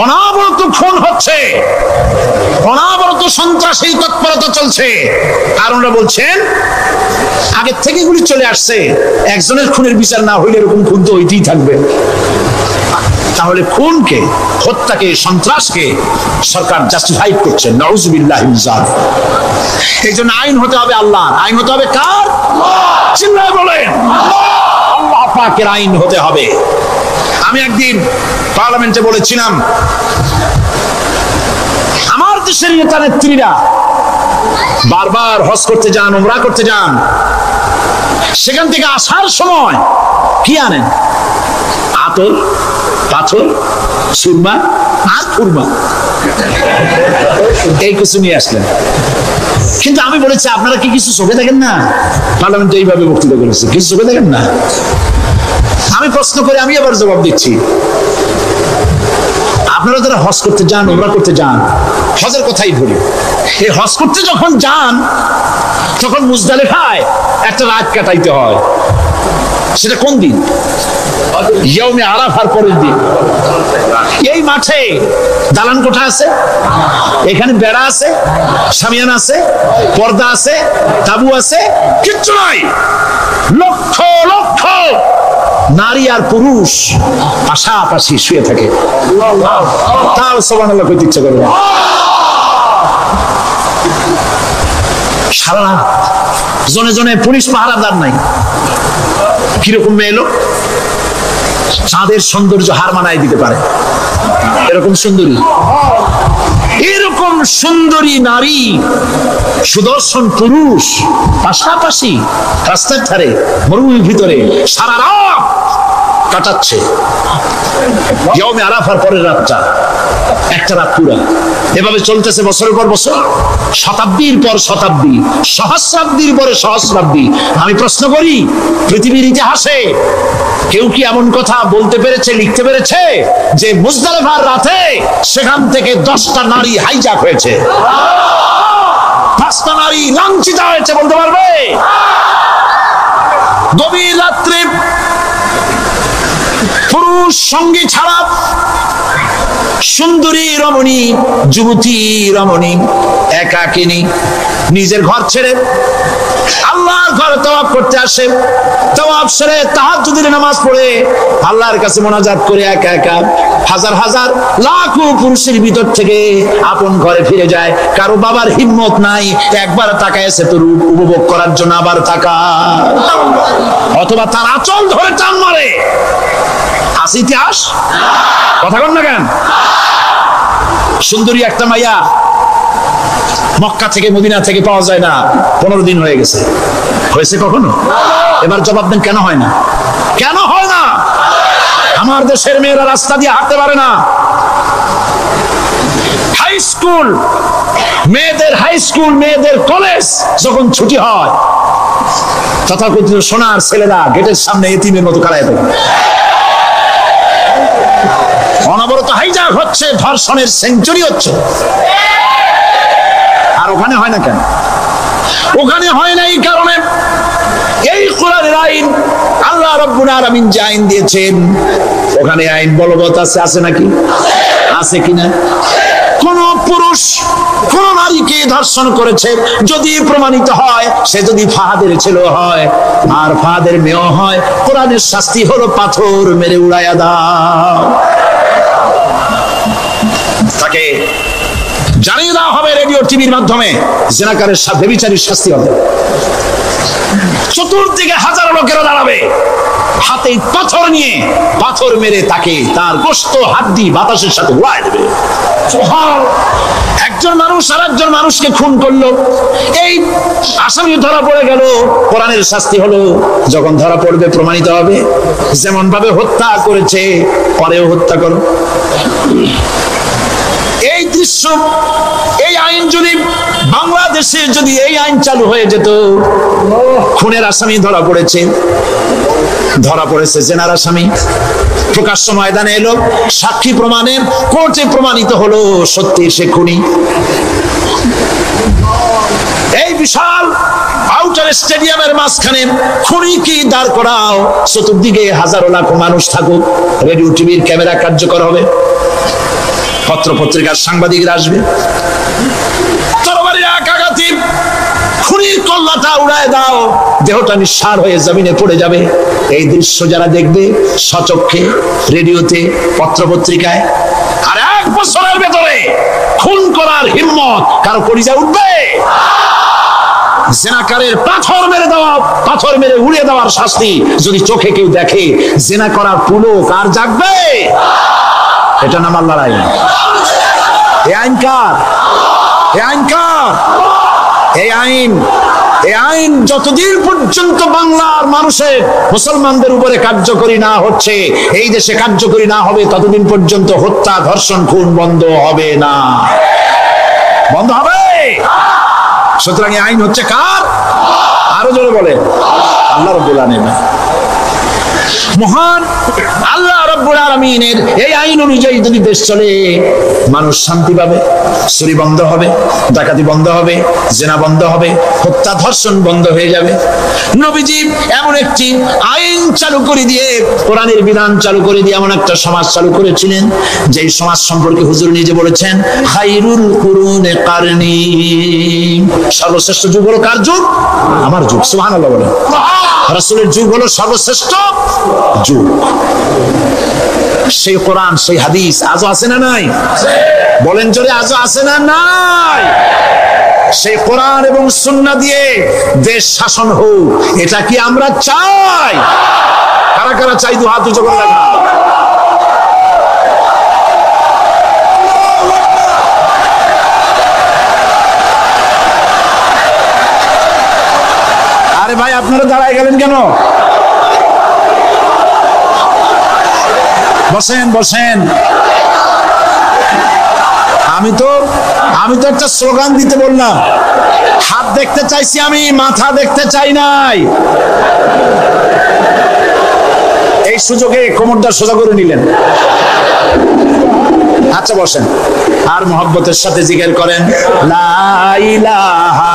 অনাবরত খুন হচ্ছে, অনাবরত সন্ত্রাসী তৎপরতা চলছে। কারণরা বলছেন আগের থেকে গুলি চলে আসছে, একজনের খুনের বিচার না হইলে এরকম খুন তো হইতেই থাকবে। তাহলে খুনকে, হত্যাকে, সন্ত্রাসকে সরকার জাস্টিফাইড করছে। নাউজুবিল্লাহি মিন যালিক। এই জন্য আইন হতে হবে আল্লাহর। আইন হতে হবে কার? চিল্লায় বলেন আল্লাহ পাকের আইন হতে হবে। আমি একদিন পার্লামেন্টে বলেছিলাম, আমার দেশের নেতা নেত্রীরা বারবার হজ করতে যান, উমরা করতে যান, সেখান থেকে আসার সময় কি আনেন? আতর, পাথর, সুরমা আর খুরমা, এই কিছু নিয়ে আসলেন। কিন্তু আমি বলেছি আপনারা কি কিছু চোখে দেখেন না? পার্লামেন্টে এইভাবে বক্তৃতা করেছে, কিছু চোখে দেখেন না? আমি প্রশ্ন করে আমি আবার জবাব দিচ্ছি, আপনারা যারা হজ করতে যান, উমরা করতে যান, হজের কথাই ধরি, এই হজ করতে যখন যান তখন মুজদালিফায় একটা রাত কাটাইতে হয়। সেটা কোন দিন? ইয়াউমে আরাফার পরের দিন। এই মাঠে দালান কোঠা আছে, এখানে বেড়া আছে, শামিয়ানা আছে, পর্দা আছে, তাবু আছে, কিচ্ছু নাই। লক্ষ লক্ষ নারী আর পুরুষ পাশাপাশি শুয়ে থাকে, তাও সুবহানাল্লাহ কইতে ইচ্ছা করে না। সারা রাত জনে জনে পুলিশ পাহারাদার নাই। কিরকম মেয়ে এলো, চাঁদের সৌন্দর্য হার মানায় দিতে পারে এরকম সুন্দরী, এরকম সুন্দরী নারী, সুদর্শন পুরুষ পাশাপাশি রাস্তার ধারে মরুভূমির ভিতরে সারা রাত কাটাচ্ছে। ইয়মে আরাফার পরের রাতটা, একটা রাত পুরা এভাবে চলতেছে বছরের পর বছর, শতাব্দীর পর শতাব্দী, সহস্রাব্দীর পরে সহস্রাব্দী। আমি প্রশ্ন করি, পৃথিবীর ইতিহাসে কেউ কি এমন কথা বলতে পেরেছে, লিখতে পেরেছে যে মুজদালিফার রাতে সেখান থেকে 10টা নারী হাইজ্যাক হয়েছে, 5টা নারী লাঞ্ছিত হয়েছে, বলতে পারবে? গভীর রাত্রে পুরুষ সঙ্গী ছাড়া সুন্দরী রমণী, যুবতী রমণী একাকিনী নিজের ঘর ছেড়ে আল্লাহর ঘরে তাওয়াফ করতে আসে। তাওয়াফ সেরে তাহাজ্জুদের নামাজ পড়ে আল্লাহর কাছে মোনাজাত করে একা একা হাজার হাজার লাখো পুরুষের ভিতর থেকে আপন ঘরে ফিরে যায়। কারো বাবার হিম্মত নাই একবার তাকায় সে তো রূপ উপভোগ করার জন্য আবার তাকা, অথবা তার আঁচল ধরে টান মারে। আছে ইতিহাস, কথা কন না কেন? সুন্দরী একটা মাইয়া মক্কা থেকে মদিনা থেকে পাওয়া যায় না, 15 দিন হয়ে গেছে। হয়েছে কখনো? এবার জবাব দেন, কেন হয় না? কেন হয় না? আমার দেশের মেয়েরা রাস্তা দিয়ে হাঁটতে পারে না। হাই স্কুল মেয়েদের কলেজ যখন ছুটি হয়, তথাকথিত সোনার ছেলেরা গেটের সামনে এতিমের মতো কারায় থাকে। অনবরত হাইজ্যাক হচ্ছে, ধর্ষণের সেঞ্চুরি হচ্ছে। আর ওখানে হয় না কেন? ওখানে হয় না এই কারণে, এই কোরআনের আইন আল্লাহ রাব্বুল আলামিন যে আইন দিয়েছেন, ওখানে আইন বলবৎ আছে। আছে নাকি? আছে কিনা? কোন পুরুষ কোন নারীকে ধর্ষণ করেছে যদি প্রমাণিত হয়, সে যদি ফাহাদের ছেলে হয় আর ফাহাদের মেয়ে হয়, কোরআনের শাস্তি হলো পাথর মেরে উড়াইয়া দাও। তাকে জানিয়ে দেওয়া হবে রেডিও টিভির মাধ্যমে, জিনাকারের ব্যভিচারীর শাস্তি হবে। চতুর্দিকে হাজার লোকেরা দাঁড়াবে, হাতে পাথর নিয়ে পাথর মেরে তাকে তার গোশত হাড্ডি বাতাসের সাথে উড়ায় দেবে। একজন মানুষ আর একজন মানুষকে খুন করলো, এই আসামি ধরা পড়ে গেল, কোরআনের শাস্তি হলো যখন ধরা পড়বে প্রমাণিত হবে যেমন ভাবে হত্যা করেছে পরেও হত্যা করো। এই দৃশ্য, এই আইন যদি বাংলাদেশে যদি এই আইন চালু হয়ে যেত, খুনের আসামি ধরা পড়েছে জেনার আসামি, প্রকাশ্য ময়দানে এলো, সাক্ষী প্রমাণে কোর্টে প্রমাণিত হলো সত্যি সে খুনি। এই বিশাল আউটার স্টেডিয়ামের মাঝখানে খুনিকে দাঁড় করাও, চতুর্দিকে হাজারো লাখো মানুষ থাকুক, রেডিও টিভির ক্যামেরা কার্যকর হবে, পত্র পত্রিকার সাংবাদিকরা আসবে, তরবারির আঘাতে খুনির কল্লাটা উড়ায় দাও, দেহটা নিঃসার হয়ে জমিনে পড়ে যাবে। এই দৃশ্য যারা দেখবে সচক্ষে, রেডিওতে, পত্র পত্রিকায়, আর 1 বছরের ভেতরে খুন করার হিম্মত কারো কলিজা উঠবে? জিনাকারের পাথর মেরে উড়িয়ে দেওয়ার শাস্তি যদি চোখে কেউ দেখে, জিনা করার পুলক আর জাগবে? এটা নাম আল্লাহর আইন। এই আইন কার? এই আইন যতদিন পর্যন্ত বাংলার মানুষের, মুসলমানদের উপরে কার্যকরী না হচ্ছে, এই দেশে কার্যকরী না হবে, ততদিন পর্যন্ত হত্যা, ধর্ষণ, খুন বন্ধ হবে না। বন্ধ হবে। সুতরাং এই আইন হচ্ছে কার? আরো জোরে বলে, আল্লাহ রাব্বুল আলামিন। মহান আল্লাহ রাব্বুল আলামিনের এই আইন অনুযায়ী যদি দেশ চলে, মানুষ শান্তি পাবে, চুরি বন্ধ হবে, ডাকাতি বন্ধ হবে, জেনা বন্ধ হবে, হত্যা ধর্ষণ বন্ধ হয়ে যাবে। নবীজি এমন একটি আইন চালু করে দিয়ে, কোরআনের বিধান চালু করে দিয়ে এমন একটা সমাজ চালু করেছিলেন, যে সমাজ সম্পর্কে হুজুর নিজে বলেছেন, খায়রুল কুরুনে কারনি, সর্বশ্রেষ্ঠ যুগ হলো কার যুগ? আমার যুগ। সুবহানাল্লাহ বলেন। রাসূলের যুগ হলো সর্বশ্রেষ্ঠ যুগ। সেই কোরআন, সেই হাদিস আজও আছে না নাই? বলেন জোরে, আজও আছে না নাই? সেই কোরআন এবং সুন্নাহ দিয়ে দেশ শাসন হোক, এটা কি আমরা চাই? কারা কারা চাই? দু হাত উঁচু করে রাখা। আরে ভাই, আপনারা দাঁড়ায় গেলেন কেন? বসেন বসেন। আমি তো একটা স্লোগান দিতে বললাম। হাত দেখতে চাইছি আমি, মাথা দেখতে চাই নাই। এই সুযোগে কোমরটা সোজা করে নিলেন। আচ্ছা বসেন, আর মহব্বতের সাথে জিকির করেন, লা ইলাহা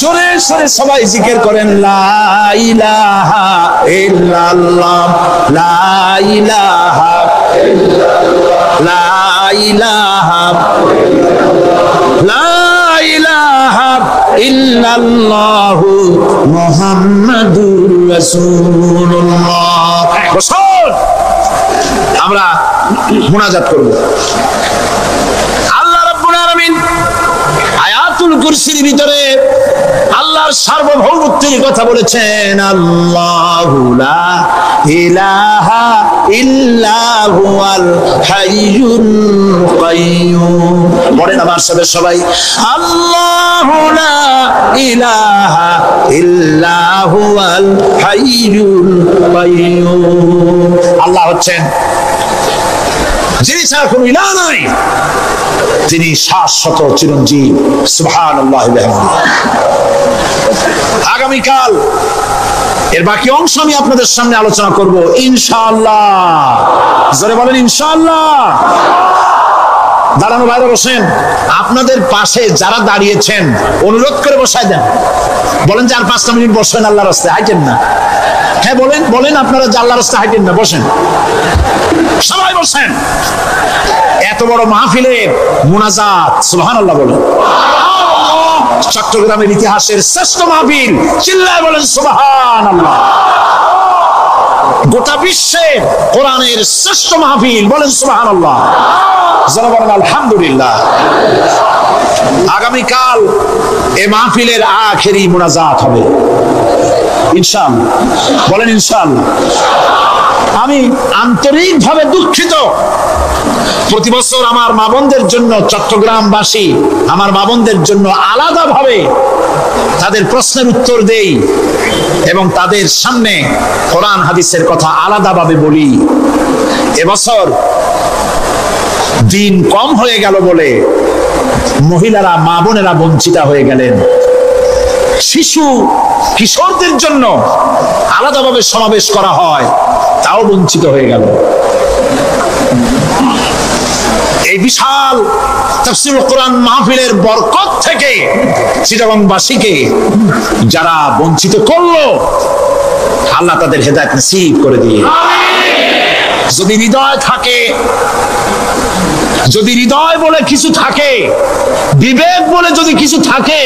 জোরে সরে সবাই জিকির করেন, লা ইলাহা ইল্লাল্লাহ, লা ইলাহা ইল্লাল্লাহ, লা ইলাহা লা ইলাহা ইল্লাল্লাহ মুহাম্মাদুর রাসূলুল্লাহ। বসুন, আমরা মুনাজাত করব। আল্লাহ রাব্বুল আলামিন আয়াতুল কুরসির ভিতরে আল্লাহর সার্বভৌমত্বের কথা বলেছেন, আল্লাহু লা ইলাহা ইল্লা হুয়াল হাইয়ুল কাইয়্যুম। বলেন আমার সাথে সবাই, আল্লাহু লা ইলাহা ইল্লা হুয়াল হাইয়ুল কাইয়্যুম। আল্লাহ হচ্ছেন যিনি ছাড়া কোনো ইলাহ নাই, তিনি শাশ্বত চিরঞ্জীব। সুবহানাল্লাহ ওয়া বিহামদিহি। আগামীকাল এর বাকি অংশ আমি আপনাদের সামনে আলোচনা করব ইনশাআল্লাহ। জোরে বলেন ইনশাআল্লাহ। দাঁড়ানো বাইরে বসেন। আপনাদের পাশে যারা দাঁড়িয়েছেন অনুরোধ করে বসায় দেন। বলেন যে আর 5 মিনিট বসেন, আল্লাহর রাস্তায় হাঁটেন না। হ্যাঁ বলেন, বলেন আপনারা যে আল্লাহর রাস্তায় হাঁটেন না, বসেন, সবাই বসেন। এত বড় মাহফিলের মুনাজাত, সুবহানাল্লাহ বলেন। চট্টগ্রামের ইতিহাসের শ্রেষ্ঠ মাহফিল, চিল্লায় বলেন সুবহানাল্লাহ। গোটা বিশ্বের কোরআনের শ্রেষ্ঠ মাহফিল, বলেন সুবহানাল্লাহ। যারা বলেন আলহামদুলিল্লাহ। আগামীকাল এই মাহফিলের আখেরি মুনাজাত হবে ইনশাআল্লাহ। বলেন ইনশাআল্লাহ। আমি আন্তরিকভাবে দুঃখিত, প্রতি বছর আমার মা বোনদের জন্য, চট্টগ্রামবাসী আমার মা বোনদের জন্য আলাদাভাবে তাদের প্রশ্নের উত্তর দেই এবং তাদের সামনে কোরআন হাদিসের কথা আলাদাভাবে বলি। এবছর দিন কম হয়ে গেল বলে মহিলারা, মা বোনেরা বঞ্চিত হয়ে গেলেন। শিশু কিশোরদের জন্য আলাদাভাবে সমাবেশ করা হয়, তাও বঞ্চিত হয়ে গেল। এই বিশাল তাফসীরুল কোরআন মাহফিলের বরকত থেকে চিটাগংবাসীকে যারা বঞ্চিত করলো, আল্লাহ তাদের হেদায়েত নসিব করে দিয়ে। যদি হৃদয় থাকে, যদি হৃদয় বলে কিছু থাকে, বিবেক বলে যদি কিছু থাকে,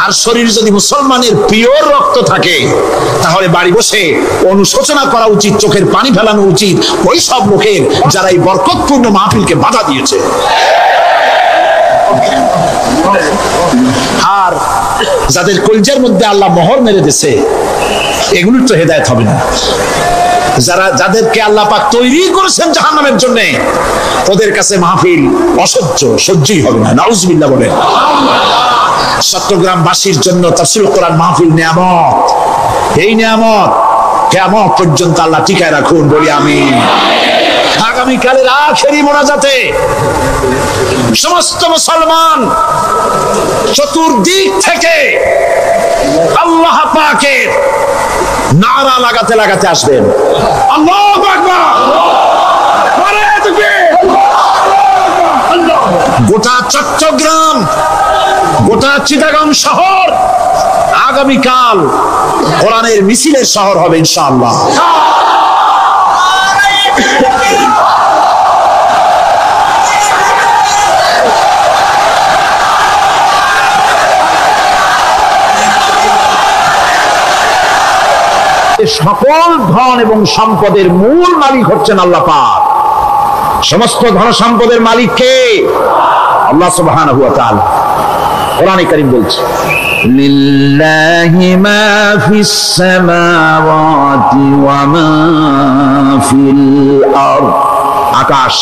আর শরীর যদি মুসলমানের পিওর রক্ত থাকে, তাহলে বাড়ি বসে অনুশোচনা করা উচিত, চোখের পানি ফেলানো উচিত ওই সব লোকের যারা এই বরকতপূর্ণ মাহফিলকে বাধা দিয়েছে। আর যাদের কলজের মধ্যে আল্লাহ মোহর মেরে দিয়েছে, এগুলোর তো হেদায়েত হবে না। যাদেরকে আল্লাহ পাক তৈরি করেছেন জাহান্নামের জন্য, ওদের কাছে মাহফিল সহ্যই হবে না। নাউজুবিল্লাহ বলেন। চট্টগ্রামবাসীর জন্য তাফসীরুল কোরআন মাহফিল নিয়ামত। এই নিয়ামত কিয়ামত পর্যন্ত আল্লাহ টিকায় রাখুন, বলি আমিন। আগামীকালের আখেরি মোনাজাতে সমস্ত মুসলমান চতুর্দিক থেকে আল্লাহ পাকের নারা লাগাতে লাগাতে আসবেন। আল্লাহু আকবার, নারায়ে তাকবীর। গোটা চট্টগ্রাম, গোটা চিটাগাং শহর আগামীকাল কোরআনের মিছিলের শহর হবে ইনশাআল্লাহ। সকল ধন এবং সম্পদের মূল মালিক হচ্ছেন আল্লাহ পাক। সমস্ত ধন সম্পদের মালিক কে? আল্লাহ সুবহানাহু ওয়া তাআলা। কোরআনে কারীম বলছে, লিল্লাহি মা ফিস সামাওয়াতি ওয়া মা ফিল আরদ। আকাশ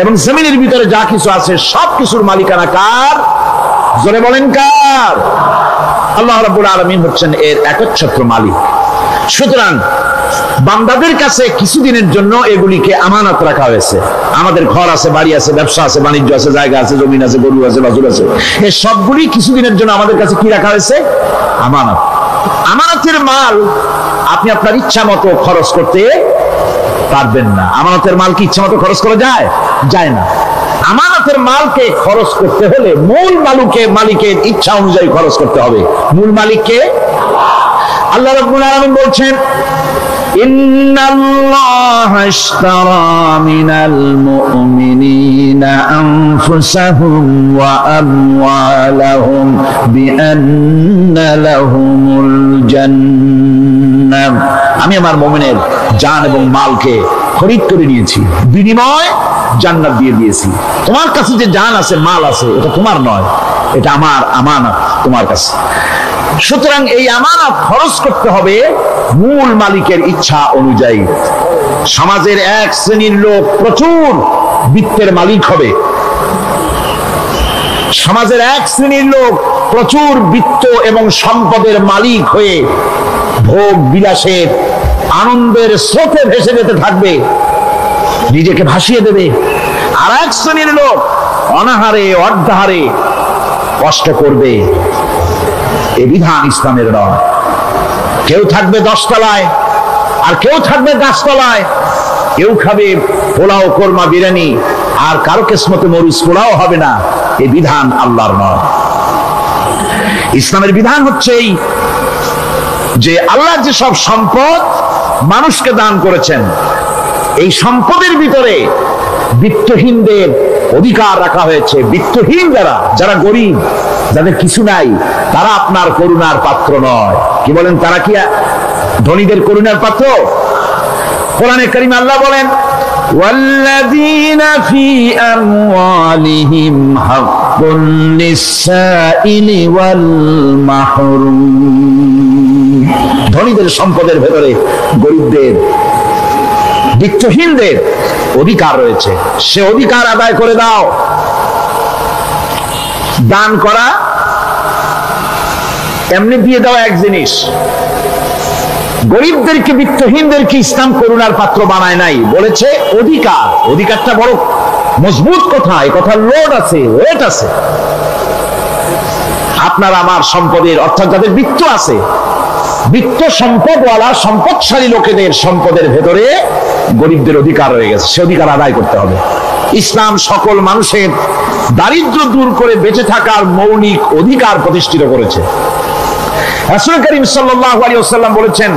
এবং জমিনের ভিতরে যা কিছু আছে সব কিছুর মালিকানা কার? জোরে বলেন কার? আল্লাহ রাব্বুল আলামিন হচ্ছেন এর একচ্ছত্র মালিক। সুতরাং বান্দাদের কাছে কিছুদিনের জন্য এগুলিকে আমানত রাখা হয়েছে। আমাদের ঘর আছে, বাড়ি আছে, ব্যবসা আছে, বাণিজ্য আছে, জায়গা আছে, জমিন আছে, গরু আছে, বাছুর আছে, এই সবগুলি কিছুদিনের জন্য আমাদের কাছে কি রাখা হয়েছে? আমানত। আমানতের মাল আপনি আপনার ইচ্ছা মতো খরচ করতে পারবেন না। আমানতের মাল কি ইচ্ছা মতো খরচ করা যায়? যায় না। আমানতের মালকে খরচ করতে হলে মূল মালিকের ইচ্ছা অনুযায়ী খরচ করতে হবে। মূল মালিককে আল্লাহ রাব্বুল আলামিন বলছেন, ইন্নাল্লাহা ইশতারা মিনাল মুমিনিনা আনফুসাহুম ওয়া আমওয়ালাহুম বিআন্না লাহুমুল জান্নাহ। আমি আমার মুমিনের জান এবং মালকে খরিদ করে নিয়েছি, বিনিময় জান্নাত দিয়ে দিয়েছি। তোমার কাছে যে জান আছে, মাল আছে, এটা তোমার নয়, এটা আমার আমানত তোমার কাছে। সুতরাং এই আমানত খরচ করতে হবে মূল মালিকের ইচ্ছা অনুযায়ী। সমাজের এক শ্রেণীর লোক প্রচুর বিত্তের মালিক হবে, সমাজের এক শ্রেণীর লোক প্রচুর বিত্ত এবং সম্পদের মালিক হয়ে ভোগ বিলাসের আনন্দের স্রোতে ভেসে যেতে থাকবে, নিজেকে ভাসিয়ে দেবে। আর এক শ্রেণীর লোক অনাহারে অর্ধাহারে কষ্ট করবে। এ বিধান ইসলামের নয়। কেউ থাকবে 10 তলায় আর কেউ থাকবে গাছতলায়, কেউ খাবে পোলাও, কোরমা, বিরিয়ানি, আর কারো কিসমতে মরিচ পোলাও হবে না। এ বিধান আল্লাহর নয়। ইসলামের বিধান হচ্ছে এই যে আল্লাহ যে সব সম্পদ মানুষকে দান করেছেন, এই সম্পদের ভিতরে বিত্তহীনদের অধিকার রাখা হয়েছে। বিত্তহীন যারা গরিব, যাদের কিছু নাই, তারা আপনার করুণার পাত্র নয়। কি বলেন? তারা কি ধনীদের করুণার পাত্র? কোরআনে কারীমে আল্লাহ বলেন, ওয়াল্লাযীনা ফী আমওয়ালিহিম হাক্কুন লিস-সাইলি ওয়াল মাহরুম। ধনীদের সম্পদের ভেতরে গরিবদের, বিত্তহীনদের অধিকার রয়েছে। সে অধিকার আদায় করে দাও। দান করা এমনি দিয়ে দেওয়া এক জিনিস। গরিবদেরকে, বিত্তহীনদেরকে ইসলাম করুণার পাত্র বানায় নাই, বলেছে অধিকার। অধিকারটা বড় মজবুত কথা, এই কথার লোড আছে, ওয়েট আছে। আপনার আমার সম্পদের, অর্থাৎ যাদের বিত্ত আছে, বিত্ত সম্পদওয়ালা সম্পদশালী লোকেদের সম্পদের ভেতরে গরিবদের অধিকার রয়ে গেছে। সে অধিকার আদায় করতে হবে। ইসলাম সকল মানুষের দারিদ্র্য দূর করে বেঁচে থাকার মৌলিক অধিকার প্রতিষ্ঠিত করেছে। রাসূল করিম সাল্লাল্লাহু আলাইহি ওয়াসাল্লাম বলেছেন,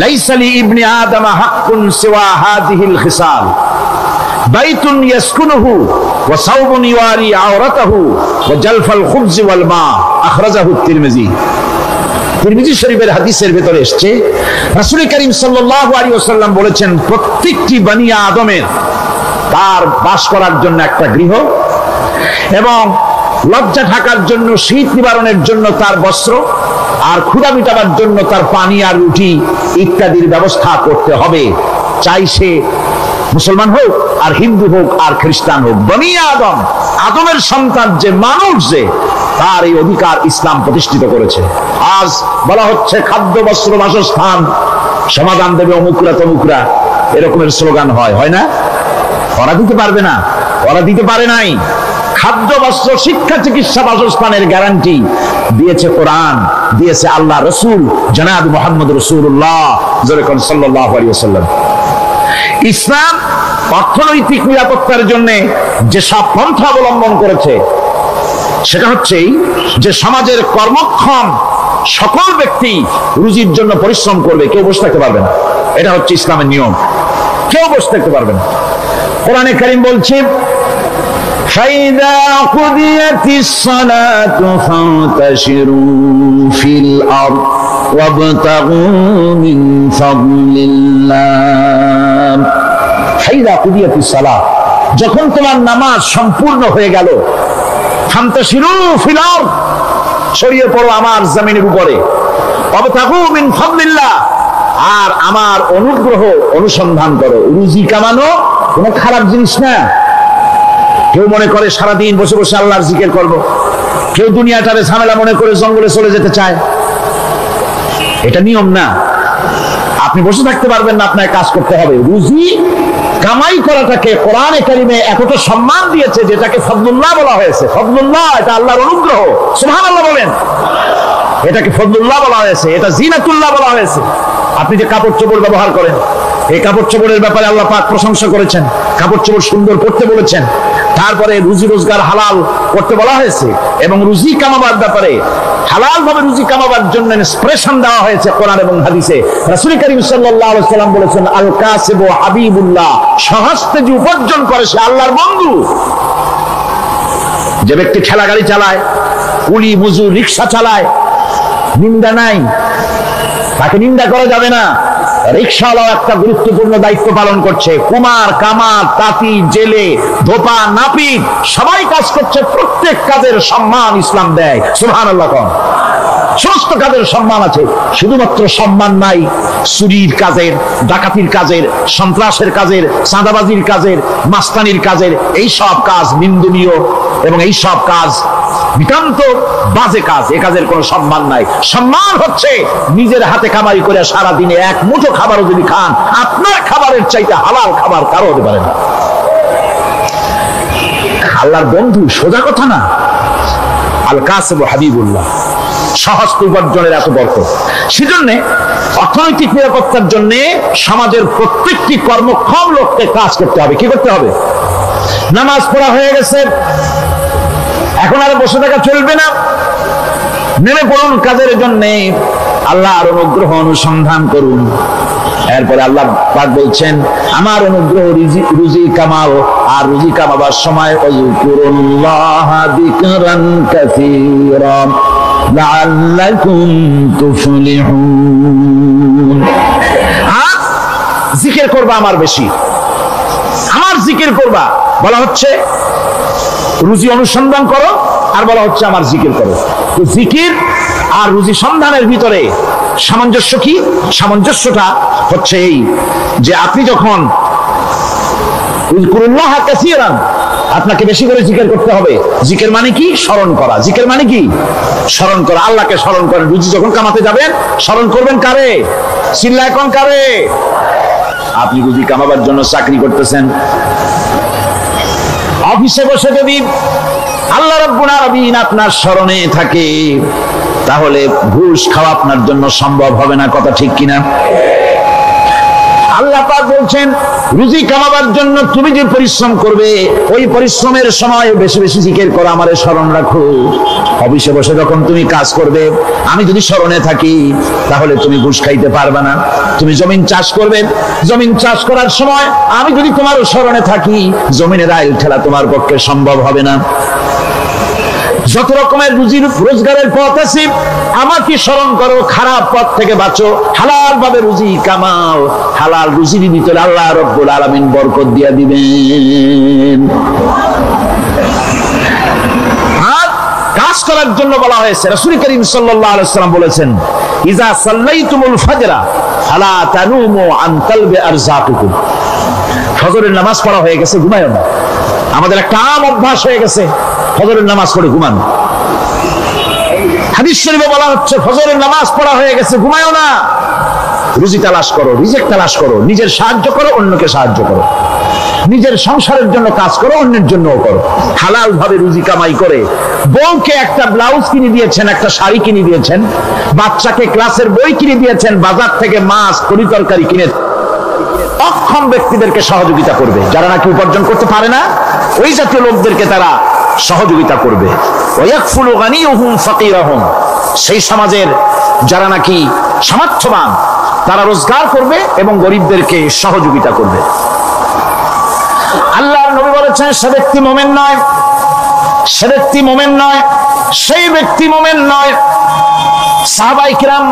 লাইসা লি ইবনি আদম হাক্কুন সিওয়া হাযিহিল খিসাল, বাইতুন ইয়াসকুনুহু ওয়া সাওবুন ইওয়ারি আওরাতাহু ওয়া জালফাল খুবজ ওয়াল মা। আখরাজাহু তিরমিজি। তিরমিজি শরীফের হাদিসের ভিতরে এসেছে, রাসূল করিম সাল্লাল্লাহু আলাইহি ওয়াসাল্লাম বলেছেন, প্রত্যেকটি বনি আদমের তার বাস করার জন্য একটা গৃহ, এবং লজ্জা ঢাকার জন্য, শীত নিবারণের জন্য তার বস্ত্র, আর ক্ষুধা মিটাবার জন্য তার পানি আর রুটি ইত্যাদির ব্যবস্থা করতে হবে। চাই সে মুসলমান হোক আর হিন্দু হোক আর খ্রিস্টান হোক, বনি আদম, আদমের সন্তান যে মানুষ, যে তার এই অধিকার ইসলাম প্রতিষ্ঠিত করেছে। আজ বলা হচ্ছে খাদ্য, বস্ত্র, বাসস্থান সমাধান দেবে অমুকরা তমুকরা, এরকমের স্লোগান হয় না? ওরা দিতে পারবে না, ওরা দিতে পারে নাই। খাদ্য, বস্ত্র, শিক্ষা, চিকিৎসা, বাসস্থানের গ্যারান্টি দিয়েছে কোরআন, দিয়েছে আল্লাহ রসুল জনাব মুহাম্মদ রাসূলুল্লাহ সাল্লাল্লাহু আলাইহি ওয়াসাল্লাম। ইসলাম অর্থনৈতিক নিরাপত্তার জন্য যে সব পন্থা অবলম্বন করেছে সেটা হচ্ছে যে সমাজের কর্মক্ষম সকল ব্যক্তি রুজির জন্য পরিশ্রম করবে, কেউ বসে থাকতে পারবে না। এটা হচ্ছে ইসলামের নিয়ম, কেউ বসে থাকতে পারবে না। কোরআনে কারীম বলছে فَإِذَا قُضِيَتِ الصَّلَاةُ فَانتَشِرُوا فِي الْأَرْضِ وَابْتَغُوا مِنْ فَضْلِ اللَّهِ فَإِذَا قُضِيَتِ الصَّلَاةُ যখন তোমার নামাজ সম্পূর্ণ হয়ে গেল, فَانتَشِرُوا فِي الْأَرْضِ ছড়িয়ে পড়ো আমার জমিনের উপরে, وَابْتَغُوا مِنْ فَضْلِ اللَّهِ আর আমার অনুগ্রহ অনুসন্ধান করো। রুজি কামানো কোনো খারাপ জিনিস না। কেউ মনে করে সারাদিন বসে বসে আল্লাহর জিকির করব, কেউ দুনিয়াটারে ঝামেলা মনে করে জঙ্গলে চলে যেতে চায়। এটা নিয়ম না। আপনি বসে থাকতে পারবেন না, আপনাকে কাজ করতে হবে। রুজি কামাই করাটাকে কোরআনে কারিমে এতটা সম্মান দিয়েছে যেটাকে ফজলুল্লাহ বলা হয়েছে। ফজলুল্লাহ এটা আল্লাহর অনুগ্রহ, সুবহানাল্লাহ বলেন। এটাকে ফজলুল্লাহ বলা হয়েছে, এটা জিনাতুল্লাহ বলা হয়েছে। আপনি যে কাপড় চোপড় ব্যবহার করেন, এই কাপড় চোপড়ের ব্যাপারে আল্লাহ পাক প্রশংসা করেছেন, কাপড় চোপড় সুন্দর করতে বলেছেন। তারপরে রুজি রোজগার হালাল করতে বলা হয়েছে এবং রুজি কামাবার ব্যাপারে হালাল ভাবে রুজি কামাবার জন্য ইন্সপিরেশন দেওয়া হয়েছে কোরআন এবং হাদিসে। রাসূল করিম সাল্লাল্লাহু আলাইহি ওয়াসাল্লাম বলেছেন, আল কাসিবু হাবিবুল্লাহ, সহজে যে উপার্জন করে সে আল্লাহর বন্ধু। যে ব্যক্তি ঠেলা গাড়ি চালায়, কুলি মজুর রিকশা চালায়, নিন্দা নাই, তাকে নিন্দা করা যাবে না। রিকশাওয়ালাও একটা গুরুত্বপূর্ণ দায়িত্ব পালন করছে। কুমার, কামার, তাঁতি, জেলে, ধোপা, নাপিত সবাই কাজ করছে। প্রত্যেক কাজের সম্মান ইসলাম দেয়, সুবহানাল্লাহ। সমস্ত কাজের সম্মান আছে, শুধুমাত্র সম্মান নাই চুরির কাজের, ডাকাতির কাজের, সন্ত্রাসের কাজের, চাঁদাবাজির কাজের, মাস্তানির কাজের। এই সব কাজ নিন্দনীয় এবং এই সব কাজ নিতান্ত বাজে কাজ। এ কাজের কোনো সম্মান নাই। সম্মান হচ্ছে নিজের হাতে কামাই করে সারাদিনে এক মুঠো খাবারও যদি খান, আপনার খাবারের চাইতে হালাল খাবার কারো হতে পারে না। আল্লাহর বন্ধু সোজা কথা না। আল কাসিবু হাবিবুল্লাহ, সহজ উপার্জনের এত বরকত। সেজন্য অর্থনৈতিক নিরাপত্তার জন্য সমাজের প্রত্যেকটি কর্মক্ষম লোককে কাজ করতে হবে। কি করতে হবে? নামাজ পড়া হয়ে গেছে, এখন আর বসে থাকা চলবে না। নেমে পড়ুন কাজের জন্য, আল্লাহর অনুগ্রহ অনুসন্ধান করুন। এরপরে আল্লাহ পাক বলছেন, আমার অনুগ্রহ রুজি কামাও, আর রুজি কামাবার সময় ওয়াজকুরুল্লাহ যিকরান কাসীরা লাআল্লাকুম তুফলিহুন। আর জিকির করবা আমার বেশি, আমার জিকির করবা। বলা হচ্ছে রুজি অনুসন্ধান করো, আর বলা হচ্ছে আমার জিকির করো। তো জিকির আর রুজি সন্ধানের ভিতরে সামঞ্জস্য কি? সামঞ্জস্যটা হচ্ছে এই যে আপনি যখন উযকুরুল্লাহ কাসীরান, আপনাকে বেশি করে জিকির করতে হবে। জিকির মানে কি? স্মরণ করা। জিকির মানে কি? স্মরণ করা। আল্লাহকে স্মরণ করেন। রুজি যখন কামাতে যাবেন স্মরণ করবেন কারে? চিল্লায় কোন কারে? আপনি রুজি কামাবার জন্য চাকরি করতেছেন, অফিসে বসে যদি আল্লাহ রাব্বুল আলামিন আপনার স্মরণে থাকে, তাহলে ঘুষ খাওয়া আপনার জন্য সম্ভব হবে না। কথা ঠিক কিনা? আল্লাহ পাক বলছেন, রুজি কামাবার জন্য তুমি যে পরিশ্রম করবে, ওই পরিশ্রমের সময় বেশি বেশি জিকির করো, আমারে স্মরণ রাখো। অফিসে বসে যখন তুমি কাজ করবে, আমি যদি স্মরণে থাকি, তাহলে তুমি ঘুষ খাইতে পারবে না। তুমি জমিন চাষ করবে, জমিন চাষ করার সময় আমি যদি তোমার স্মরণে থাকি, জমিনের আইল ঠেলা তোমার পক্ষে সম্ভব হবে না। যত রকমের রুজি রোজগারের পথ আছে, আমাকে স্মরণ করো, খারাপ পথ থেকে বাঁচো, হালাল ভাবে রুজি কামাও। হালাল রুজির ভিতরে আল্লাহ রাব্বুল আলামিন বরকত দিয়ে দিবেন। আর কাজ করার জন্য বলা হয়েছে। রাসূল করিম সাল্লাল্লাহু আলাইহি ওয়াসাল্লাম বলেছেন, ইজা সাল্লাইতুমুল ফাজরা ফালা তানুমু আন তালবি আরযাকুকুম। ফজরের নামাজ পড়া হয়ে গেছে, ঘুমায়ো না। আমাদের একটা আম অভ্যাস হয়ে গেছে ফজরের নামাজ পড়ে ঘুমানো। হাদিস শরীফে বলা হচ্ছে, ফজরের নামাজ পড়া হয়ে গেছে, ঘুমায়ো না। রুজি তালাশ করো, রিজিক তালাশ করো, নিজের সাহায্য করো, অন্যকে সাহায্য করো, নিজের সংসারের জন্য কাজ করো, অন্যের জন্যও করো। হালাল ভাবে রুজি কামাই করে বউকে একটা ব্লাউজ কিনে দিয়েছেন, একটা শাড়ি কিনে দিয়েছেন, বাচ্চাকে ক্লাসের বই কিনে দিয়েছেন, বাজার থেকে মাছ তরি তরকারি কিনে অক্ষম ব্যক্তিদেরকে সহযোগিতা করবে। যারা নাকি উপার্জন করতে পারে না, ওই জাতীয় লোকদেরকে তারা সহযোগিতা করবে। ওয়ায়াকফুলু গানিয়ুহুম ফাকিরাহুম, সেই সমাজের যারা নাকি সামর্থ্যবান তারা রোজগার করবে এবং গরিবদেরকে সহযোগিতা করবে। আল্লাহর নবী বলেছেন, সে ব্যক্তি মুমিন নয়, সে ব্যক্তি মুমিন নয়, সেই ব্যক্তি মুমিন নয়। সাহাবায়ে কিরাম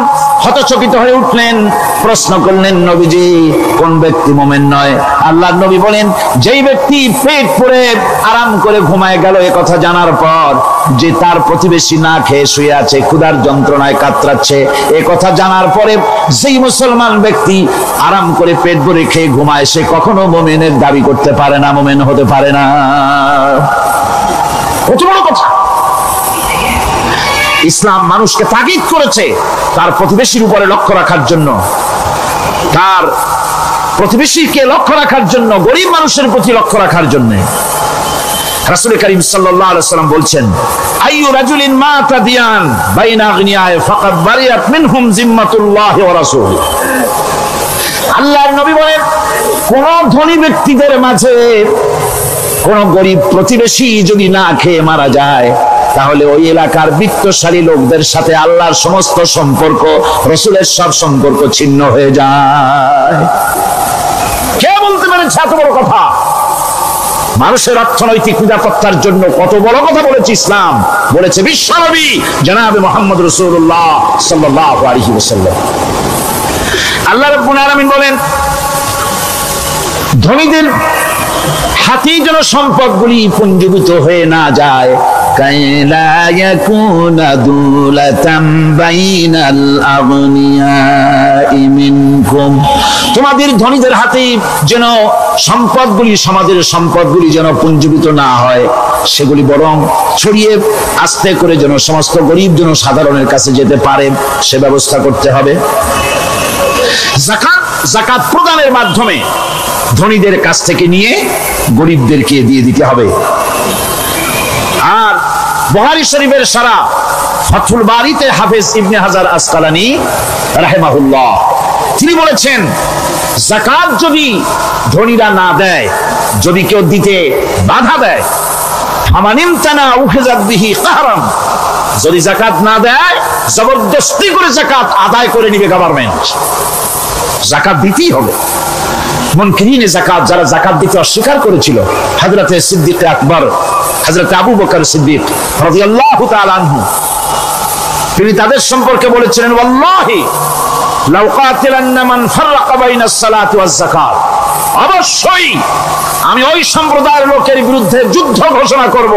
হতচকিত হয়ে উঠলেন, প্রশ্ন করলেন, নবীজি কোন ব্যক্তি মুমিন নয়? আল্লাহর নবী বলেন, যেই ব্যক্তি পেট পুরে আরাম করে ঘুমায় গেল এ কথা জানার পর যে তার প্রতিবেশী না খেয়ে শুয়ে আছে, ক্ষুধার যন্ত্রণায় কাতরাচ্ছে, এ কথা জানার পরে যেই মুসলমান ব্যক্তি আরাম করে পেট ভরে খেয়ে ঘুমায়, সে কখনো মুমিনের দাবি করতে পারে না, মুমিন হতে পারে না। কত বড় কথা! ইসলাম মানুষকে তাগিদ করেছে তার প্রতিবেশীর উপরে লক্ষ্য রাখার জন্য, তার প্রতিবেশীকে লক্ষ্য রাখার জন্য, গরিব মানুষের প্রতি লক্ষ্য রাখার জন্য। রাসূল করিম সাল্লাল্লাহু আলাইহি ওয়াসাল্লাম বলছেন, আইয়ু রাজুলিন মাতা দিয়ান বাইনা আগনিয়ায়ে ফাকাদ বারিয়াত মিনহুম জিম্মাতুল্লাহি ওয়া রাসূলুহু। আল্লাহর নবী বলেন, কোন ধনী ব্যক্তিদের মাঝে কোন গরিব প্রতিবেশী যদি না খেয়ে মারা যায়, তাহলে ওই এলাকার বিত্তশালী লোকদের সাথে আল্লাহর সমস্ত সম্পর্ক, রাসূলের সব সম্পর্ক ছিন্ন হয়ে যায়। কে বলতে পেরেছে এত বড় কথা? মানুষের অর্থনৈতিক নিরাপত্তার জন্য কত বড় কথা বলেছে ইসলাম, বলেছে বিশ্বনবী জনাবে মুহাম্মদ রাসূলুল্লাহ সাল্লাল্লাহু আলাইহি ওয়াসাল্লাম। আল্লাহ রাব্বুল আলামিন বলেন, ধনীদের হাতেই যেন সম্পদগুলি পুঞ্জীভূত হয়ে না যায়, কাইলা ইয়াকুনা দুলাতাম বাইনাল আগনিয়াই মিনকুম, তোমাদের ধনীদের হাতে যেন সম্পদগুলি, সমাজের সম্পদগুলি যেন পুঞ্জীভূত না হয়, সেগুলি বরং ছড়িয়ে আস্তে করে যেন সমস্ত গরিব যেন সাধারণের কাছে যেতে পারে, সে ব্যবস্থা করতে হবে। যাকাত প্রদানের মাধ্যমে ধনীদের কাছ থেকে নিয়ে গরিবদেরকে দিয়ে দিতে হবে। আর বুখারী শরীফের সারা ফাথুল বারীতে হাফেজ ইবনে হাজার আসকালানী রাহিমাহুল্লাহ তিনি বলেছেন, যাকাত যদি ধনীরা না দেয়, যদি কেউ দিতে বাধা দেয়, ফামানিমতানা উখিযাত বিহি কাহরান, যদি যাকাত না দেয় জবরদস্তি করে যাকাত আদায় করে নিবে গভর্নমেন্ট। যাকাত দিতেই হবে। মুনকিরিনে যাকাত, যারা যাকাত দিতে অস্বীকার করেছিল, হযরত সিদ্দিক আকবর, হযরত আবু বকর সিদ্দিক রাদিয়াল্লাহু তাআলা আনহু, তিনি তাদের সম্পর্কে বলেছিলেন, ওয়াল্লাহি লাউ কাতিলান্না মান ফাররাকা বাইনাস সালাতি ওয়াজ যাকাত, অবশ্যই আমি ওই সম্প্রদায়ের লোকের বিরুদ্ধে যুদ্ধ ঘোষণা করব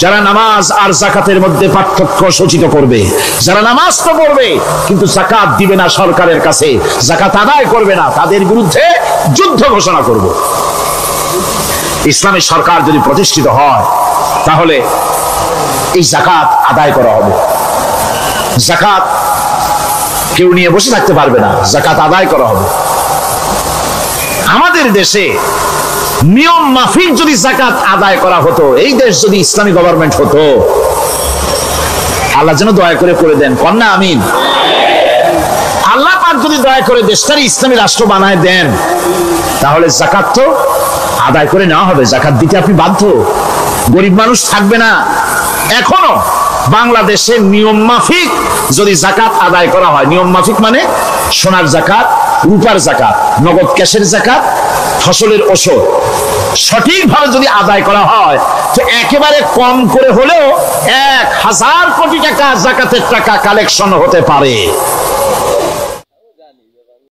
যারা নামাজ আর যাকাতের মধ্যে পার্থক্য সূচিত করবে, যারা নামাজ তো পড়বে কিন্তু যাকাত দিবে না সরকারের কাছে, যাকাত আদায় করবে না, তাদের বিরুদ্ধে যুদ্ধ ঘোষণা করব। ইসলামী সরকার যদি প্রতিষ্ঠিত হয় তাহলে এই যাকাত আদায় করা হবে। যাকাত কেউ নিয়ে বসে থাকতে পারবে না, যাকাত আদায় করা হবে। আমাদের দেশে নিয়ম মাফিক যদি যাকাত আদায় করা হতো, এই দেশ যদি ইসলামী গভর্নমেন্ট হতো, আল্লাহ যেন দয়া করে দেন, কন্যা আমিন। আল্লাহ পাক যদি দয়া করে দেশটার ইসলামী রাষ্ট্র বানায় দেন, তাহলে যাকাত তো আদায় করে নেওয়া হবে, যাকাত দিতে আপনি বাধ্য, গরিব মানুষ থাকবে না। এখনো বাংলাদেশের নিয়ম মাফিক যদি যাকাত আদায় করা হয়, নিয়ম মাফিক মানে সোনার যাকাত, রূপার যাকাত, নগদ ক্যাশের যাকাত, ফসলের ওষুধ, সঠিকভাবে যদি আদায় করা হয়, তো একেবারে কম করে হলেও 1000 কোটি টাকা যাকাতের টাকা কালেকশন হতে পারে।